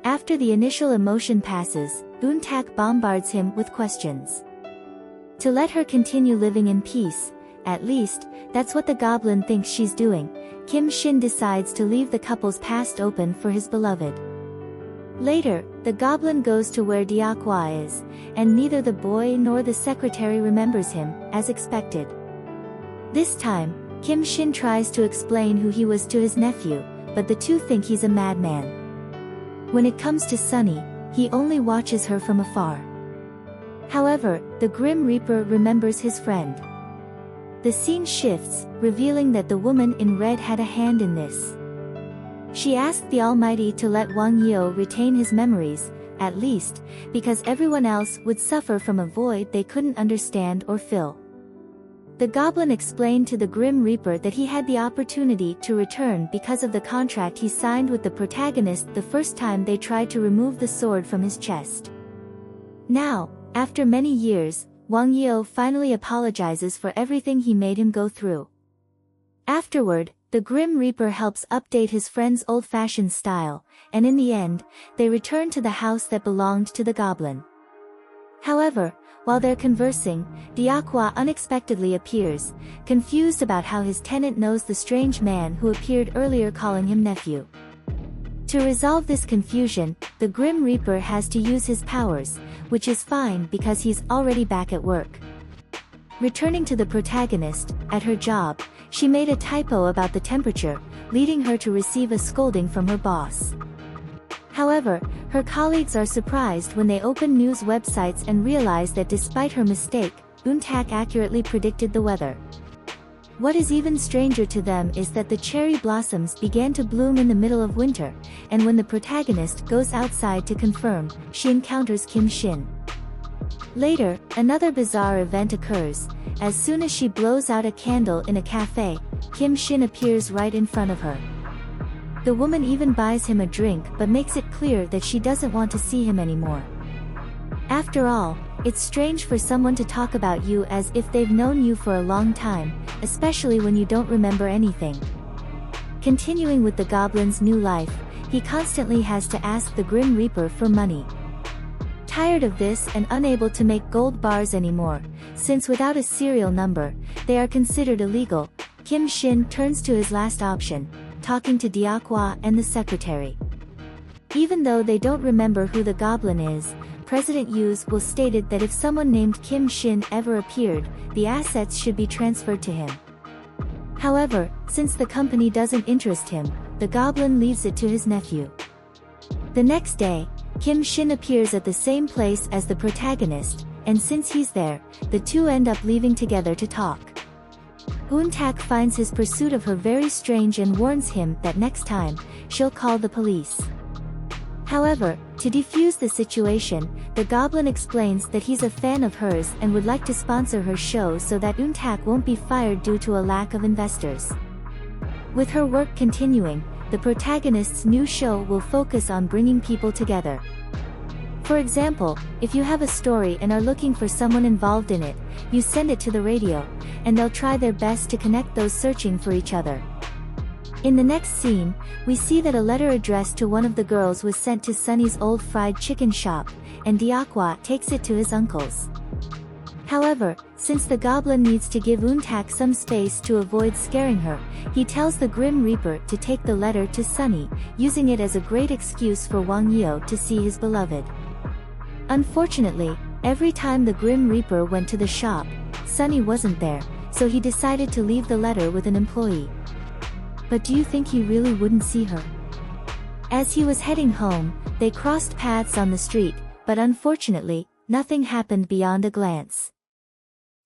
After the initial emotion passes, Untak bombards him with questions. To let her continue living in peace, at least, that's what the goblin thinks she's doing, Kim Shin decides to leave the couple's past open for his beloved. Later, the goblin goes to where Diakwa is, and neither the boy nor the secretary remembers him, as expected. This time, Kim Shin tries to explain who he was to his nephew, but the two think he's a madman. When it comes to Sunny, he only watches her from afar. However, the Grim Reaper remembers his friend. The scene shifts, revealing that the woman in red had a hand in this. She asked the Almighty to let Wang Yeo retain his memories, at least, because everyone else would suffer from a void they couldn't understand or fill. The goblin explained to the Grim Reaper that he had the opportunity to return because of the contract he signed with the protagonist the first time they tried to remove the sword from his chest. Now, after many years, Wang Yeo finally apologizes for everything he made him go through. Afterward, the Grim Reaper helps update his friend's old-fashioned style, and in the end, they return to the house that belonged to the goblin. However, while they're conversing, Diakwa unexpectedly appears, confused about how his tenant knows the strange man who appeared earlier calling him nephew. To resolve this confusion, the Grim Reaper has to use his powers, which is fine because he's already back at work. Returning to the protagonist, at her job, she made a typo about the temperature, leading her to receive a scolding from her boss. However, her colleagues are surprised when they open news websites and realize that despite her mistake, Untak accurately predicted the weather. What is even stranger to them is that the cherry blossoms began to bloom in the middle of winter, and when the protagonist goes outside to confirm, she encounters Kim Shin. Later, another bizarre event occurs. As soon as she blows out a candle in a cafe, Kim Shin appears right in front of her. The woman even buys him a drink but makes it clear that she doesn't want to see him anymore. After all, it's strange for someone to talk about you as if they've known you for a long time, especially when you don't remember anything. Continuing with the goblin's new life, he constantly has to ask the Grim Reaper for money. Tired of this and unable to make gold bars anymore, since without a serial number, they are considered illegal, Kim Shin turns to his last option, talking to Diakwa and the secretary. Even though they don't remember who the goblin is, President Yu's will stated that if someone named Kim Shin ever appeared, the assets should be transferred to him. However, since the company doesn't interest him, the goblin leaves it to his nephew. The next day, Kim Shin appears at the same place as the protagonist, and since he's there, the two end up leaving together to talk. Untak finds his pursuit of her very strange and warns him that next time, she'll call the police. However, to defuse the situation, the goblin explains that he's a fan of hers and would like to sponsor her show so that Untak won't be fired due to a lack of investors. With her work continuing, the protagonist's new show will focus on bringing people together. For example, if you have a story and are looking for someone involved in it, you send it to the radio, and they'll try their best to connect those searching for each other. In the next scene, we see that a letter addressed to one of the girls was sent to Sunny's old fried chicken shop, and Diakwa takes it to his uncle's. However, since the goblin needs to give Untak some space to avoid scaring her, he tells the Grim Reaper to take the letter to Sunny, using it as a great excuse for Wang Yeo to see his beloved. Unfortunately, every time the Grim Reaper went to the shop, Sunny wasn't there, so he decided to leave the letter with an employee. But do you think he really wouldn't see her? As he was heading home, they crossed paths on the street, but unfortunately, nothing happened beyond a glance.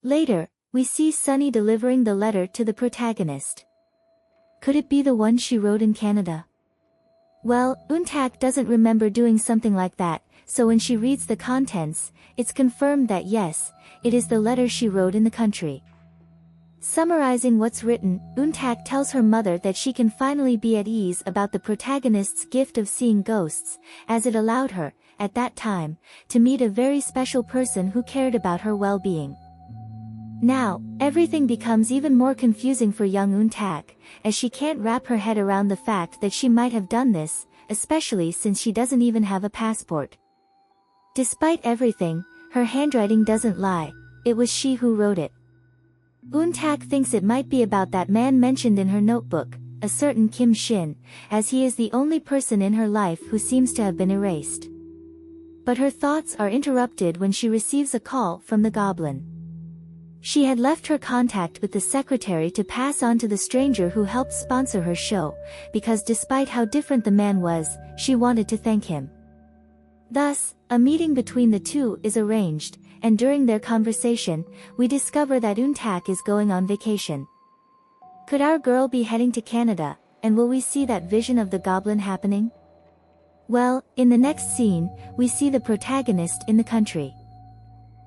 Later, we see Sunny delivering the letter to the protagonist. Could it be the one she wrote in Canada? Well, Untak doesn't remember doing something like that, so when she reads the contents, it's confirmed that yes, it is the letter she wrote in the country. Summarizing what's written, Untak tells her mother that she can finally be at ease about the protagonist's gift of seeing ghosts, as it allowed her, at that time, to meet a very special person who cared about her well-being. Now, everything becomes even more confusing for young Untak, as she can't wrap her head around the fact that she might have done this, especially since she doesn't even have a passport. Despite everything, her handwriting doesn't lie, it was she who wrote it. Untak thinks it might be about that man mentioned in her notebook, a certain Kim Shin, as he is the only person in her life who seems to have been erased. But her thoughts are interrupted when she receives a call from the goblin. She had left her contact with the secretary to pass on to the stranger who helped sponsor her show, because despite how different the man was, she wanted to thank him. Thus, a meeting between the two is arranged, and during their conversation, we discover that Untak is going on vacation. Could our girl be heading to Canada, and will we see that vision of the goblin happening? Well, in the next scene, we see the protagonist in the country.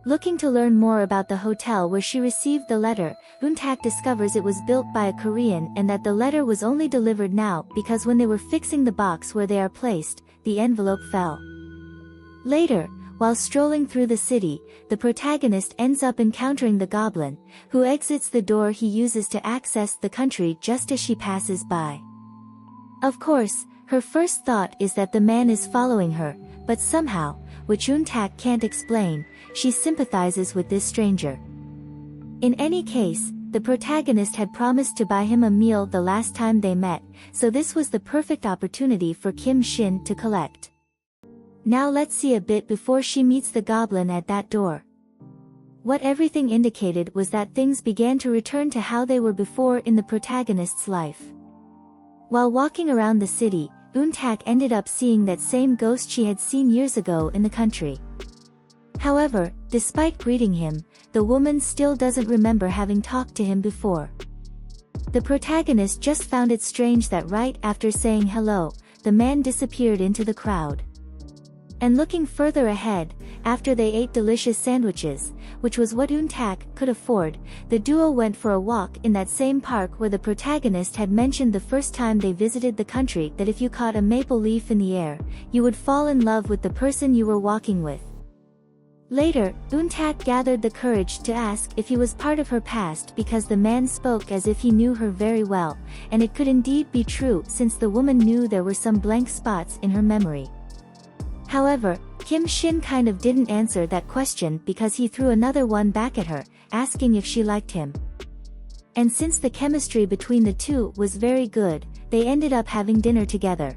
Looking to learn more about the hotel where she received the letter, Untak discovers it was built by a Korean and that the letter was only delivered now because when they were fixing the box where they are placed, the envelope fell. Later, while strolling through the city, the protagonist ends up encountering the goblin, who exits the door he uses to access the country just as she passes by. Of course, her first thought is that the man is following her, but somehow, which Untak can't explain, she sympathizes with this stranger. In any case, the protagonist had promised to buy him a meal the last time they met, so this was the perfect opportunity for Kim Shin to collect. Now let's see a bit before she meets the goblin at that door. What everything indicated was that things began to return to how they were before in the protagonist's life. While walking around the city, Untak ended up seeing that same ghost she had seen years ago in the country. However, despite greeting him, the woman still doesn't remember having talked to him before. The protagonist just found it strange that right after saying hello, the man disappeared into the crowd. And looking further ahead, after they ate delicious sandwiches, which was what Untak could afford, the duo went for a walk in that same park where the protagonist had mentioned the first time they visited the country that if you caught a maple leaf in the air, you would fall in love with the person you were walking with. Later, Untak gathered the courage to ask if he was part of her past because the man spoke as if he knew her very well, and it could indeed be true since the woman knew there were some blank spots in her memory. However, Kim Shin kind of didn't answer that question because he threw another one back at her, asking if she liked him. And since the chemistry between the two was very good, they ended up having dinner together.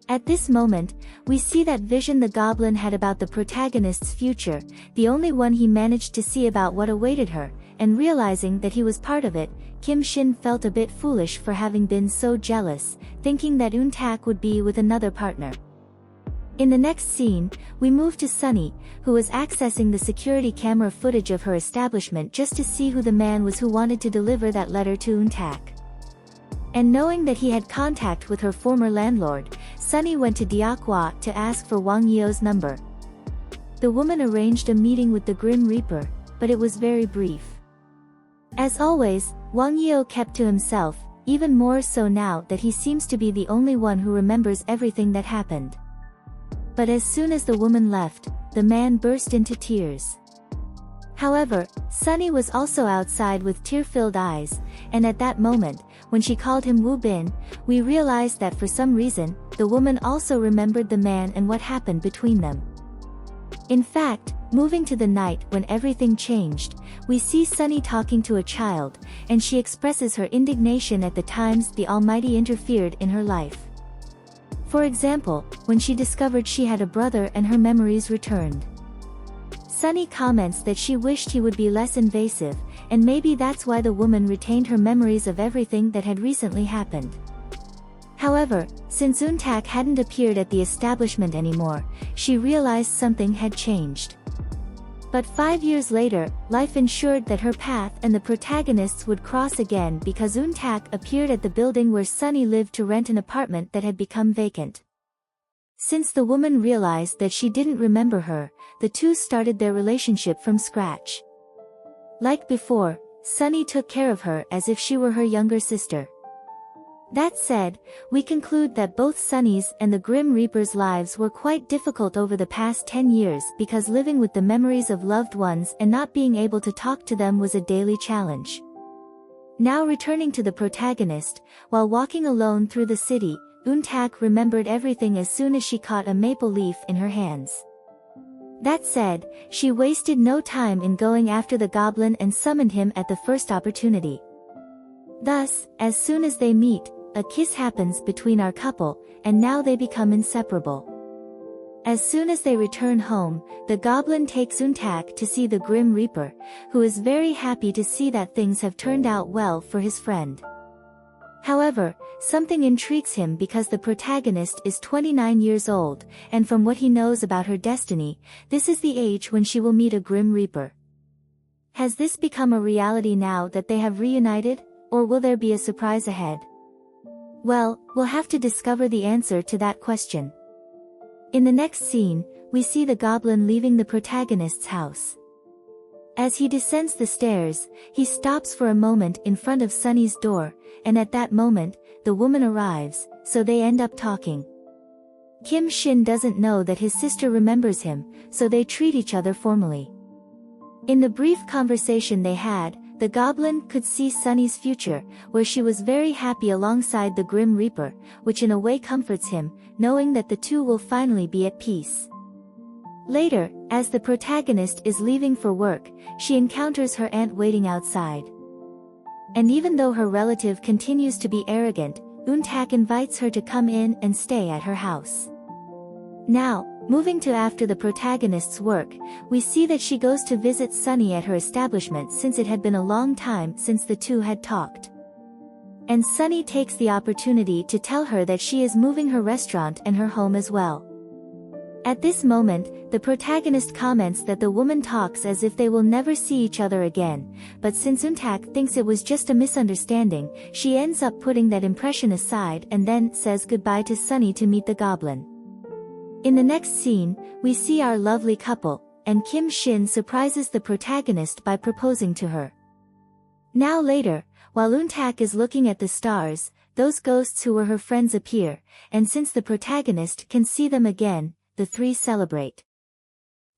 At this moment, we see that vision the goblin had about the protagonist's future, the only one he managed to see about what awaited her, and realizing that he was part of it, Kim Shin felt a bit foolish for having been so jealous, thinking that Untak would be with another partner. In the next scene, we move to Sunny, who was accessing the security camera footage of her establishment just to see who the man was who wanted to deliver that letter to Untak. And knowing that he had contact with her former landlord, Sunny went to Diakwa to ask for Wang Yeo's number. The woman arranged a meeting with the Grim Reaper, but it was very brief. As always, Wang Yeo kept to himself, even more so now that he seems to be the only one who remembers everything that happened. But as soon as the woman left, the man burst into tears. However, Sunny was also outside with tear-filled eyes, and at that moment, when she called him Wu Bin, we realized that for some reason, the woman also remembered the man and what happened between them. In fact, moving to the night when everything changed, we see Sunny talking to a child, and she expresses her indignation at the times the Almighty interfered in her life. For example, when she discovered she had a brother and her memories returned. Sunny comments that she wished he would be less invasive, and maybe that's why the woman retained her memories of everything that had recently happened. However, since Untak hadn't appeared at the establishment anymore, she realized something had changed. But 5 years later, life ensured that her path and the protagonists would cross again because Untak appeared at the building where Sunny lived to rent an apartment that had become vacant. Since the woman realized that she didn't remember her, the two started their relationship from scratch. Like before, Sunny took care of her as if she were her younger sister. That said, we conclude that both Sunny's and the Grim Reaper's lives were quite difficult over the past 10 years because living with the memories of loved ones and not being able to talk to them was a daily challenge. Now returning to the protagonist, while walking alone through the city, Untak remembered everything as soon as she caught a maple leaf in her hands. That said, she wasted no time in going after the goblin and summoned him at the first opportunity. Thus, as soon as they meet, a kiss happens between our couple, and now they become inseparable. As soon as they return home, the goblin takes Untak to see the Grim Reaper, who is very happy to see that things have turned out well for his friend. However, something intrigues him because the protagonist is 29 years old, and from what he knows about her destiny, this is the age when she will meet a Grim Reaper. Has this become a reality now that they have reunited, or will there be a surprise ahead? Well, we'll have to discover the answer to that question. In the next scene, we see the goblin leaving the protagonist's house. As he descends the stairs, he stops for a moment in front of Sunny's door, and at that moment, the woman arrives, so they end up talking. Kim Shin doesn't know that his sister remembers him, so they treat each other formally. In the brief conversation they had, the goblin could see Sunny's future, where she was very happy alongside the Grim Reaper, which in a way comforts him, knowing that the two will finally be at peace. Later, as the protagonist is leaving for work, she encounters her aunt waiting outside. And even though her relative continues to be arrogant, Untak invites her to come in and stay at her house. Now, moving to after the protagonist's work, we see that she goes to visit Sunny at her establishment since it had been a long time since the two had talked. And Sunny takes the opportunity to tell her that she is moving her restaurant and her home as well. At this moment, the protagonist comments that the woman talks as if they will never see each other again, but since Untak thinks it was just a misunderstanding, she ends up putting that impression aside and then says goodbye to Sunny to meet the goblin. In the next scene, we see our lovely couple, and Kim Shin surprises the protagonist by proposing to her. Now later, while Untak is looking at the stars, those ghosts who were her friends appear, and since the protagonist can see them again, the three celebrate.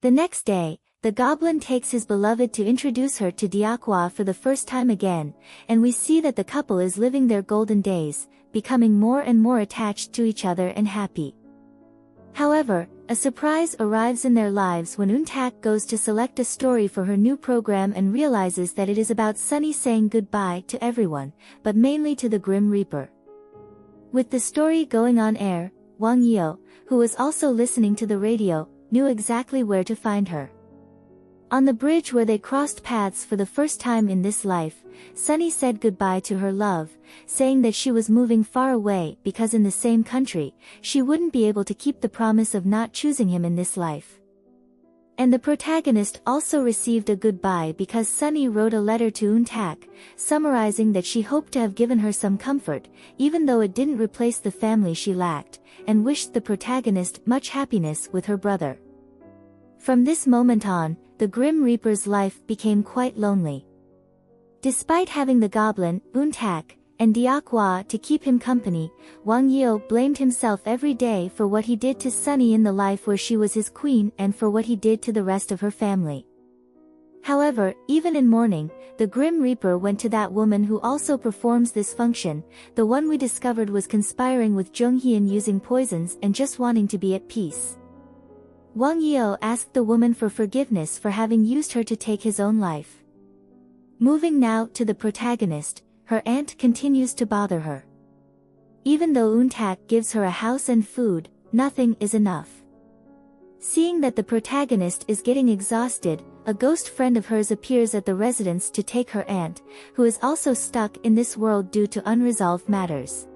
The next day, the goblin takes his beloved to introduce her to Diakwa for the first time again, and we see that the couple is living their golden days, becoming more and more attached to each other and happy. However, a surprise arrives in their lives when Untak goes to select a story for her new program and realizes that it is about Sunny saying goodbye to everyone, but mainly to the Grim Reaper. With the story going on air, Wang Yeo, who was also listening to the radio, knew exactly where to find her. On the bridge where they crossed paths for the first time in this life, Sunny said goodbye to her love, saying that she was moving far away because in the same country, she wouldn't be able to keep the promise of not choosing him in this life. And the protagonist also received a goodbye because Sunny wrote a letter to Untak, summarizing that she hoped to have given her some comfort, even though it didn't replace the family she lacked, and wished the protagonist much happiness with her brother. From this moment on, the Grim Reaper's life became quite lonely. Despite having the goblin, Untak, and Diakhua to keep him company. Wang Yeo blamed himself every day for what he did to Sunny in the life where she was his queen and for what he did to the rest of her family. However, even in mourning, the Grim Reaper went to that woman who also performs this function, the one we discovered was conspiring with Junghyun using poisons and just wanting to be at peace. Wang Yeo asked the woman for forgiveness for having used her to take his own life. Moving now to the protagonist, her aunt continues to bother her. Even though Untak gives her a house and food, nothing is enough. Seeing that the protagonist is getting exhausted, a ghost friend of hers appears at the residence to take her aunt, who is also stuck in this world due to unresolved matters.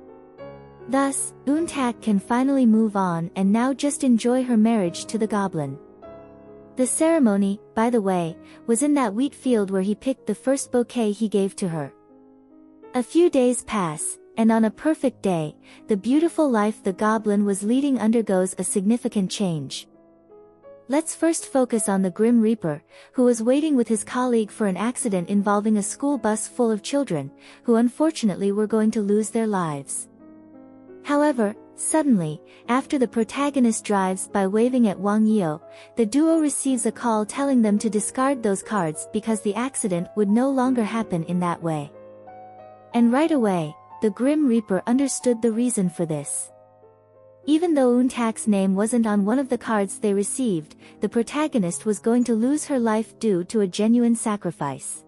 Thus, Untak can finally move on and now just enjoy her marriage to the goblin. The ceremony, by the way, was in that wheat field where he picked the first bouquet he gave to her. A few days pass, and on a perfect day, the beautiful life the goblin was leading undergoes a significant change. Let's first focus on the Grim Reaper, who was waiting with his colleague for an accident involving a school bus full of children, who unfortunately were going to lose their lives. However, suddenly, after the protagonist drives by waving at Wang Yeo, the duo receives a call telling them to discard those cards because the accident would no longer happen in that way. And right away, the Grim Reaper understood the reason for this. Even though Untak's name wasn't on one of the cards they received, the protagonist was going to lose her life due to a genuine sacrifice.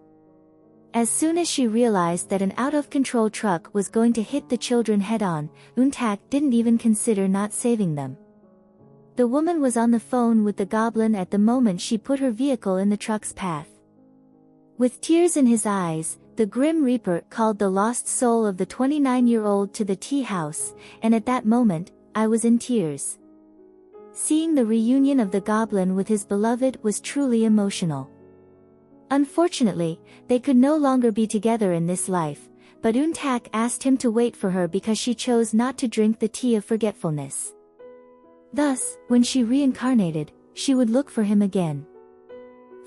As soon as she realized that an out-of-control truck was going to hit the children head-on, Untak didn't even consider not saving them. The woman was on the phone with the goblin at the moment she put her vehicle in the truck's path. With tears in his eyes, the Grim Reaper called the lost soul of the 29-year-old to the tea house, and at that moment, I was in tears. Seeing the reunion of the goblin with his beloved was truly emotional. Unfortunately, they could no longer be together in this life, but Untak asked him to wait for her because she chose not to drink the tea of forgetfulness. Thus, when she reincarnated, she would look for him again.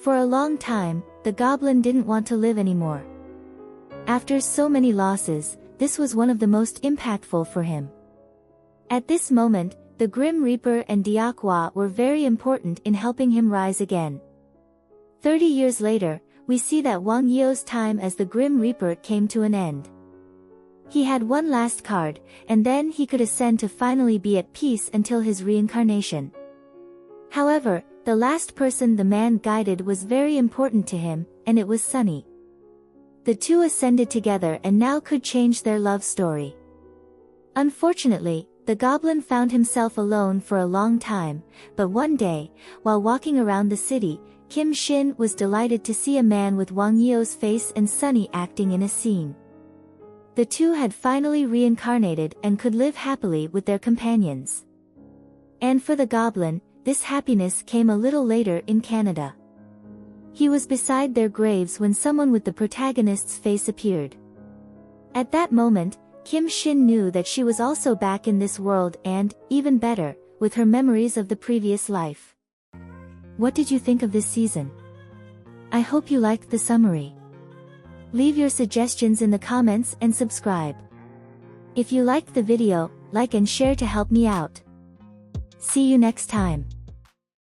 For a long time, the goblin didn't want to live anymore. After so many losses, this was one of the most impactful for him. At this moment, the Grim Reaper and Diakhua were very important in helping him rise again. 30 years later, we see that Wang Yeo's time as the Grim Reaper came to an end. He had one last card, and then he could ascend to finally be at peace until his reincarnation. However, the last person the man guided was very important to him, and it was Sunny. The two ascended together and now could change their love story. Unfortunately, the goblin found himself alone for a long time, but one day, while walking around the city, Kim Shin was delighted to see a man with Wang Yeo's face and Sunny acting in a scene. The two had finally reincarnated and could live happily with their companions. And for the goblin, this happiness came a little later in Canada. He was beside their graves when someone with the protagonist's face appeared. At that moment, Kim Shin knew that she was also back in this world and, even better, with her memories of the previous life. What did you think of this season? I hope you liked the summary. Leave your suggestions in the comments and subscribe. If you liked the video, like and share to help me out. See you next time.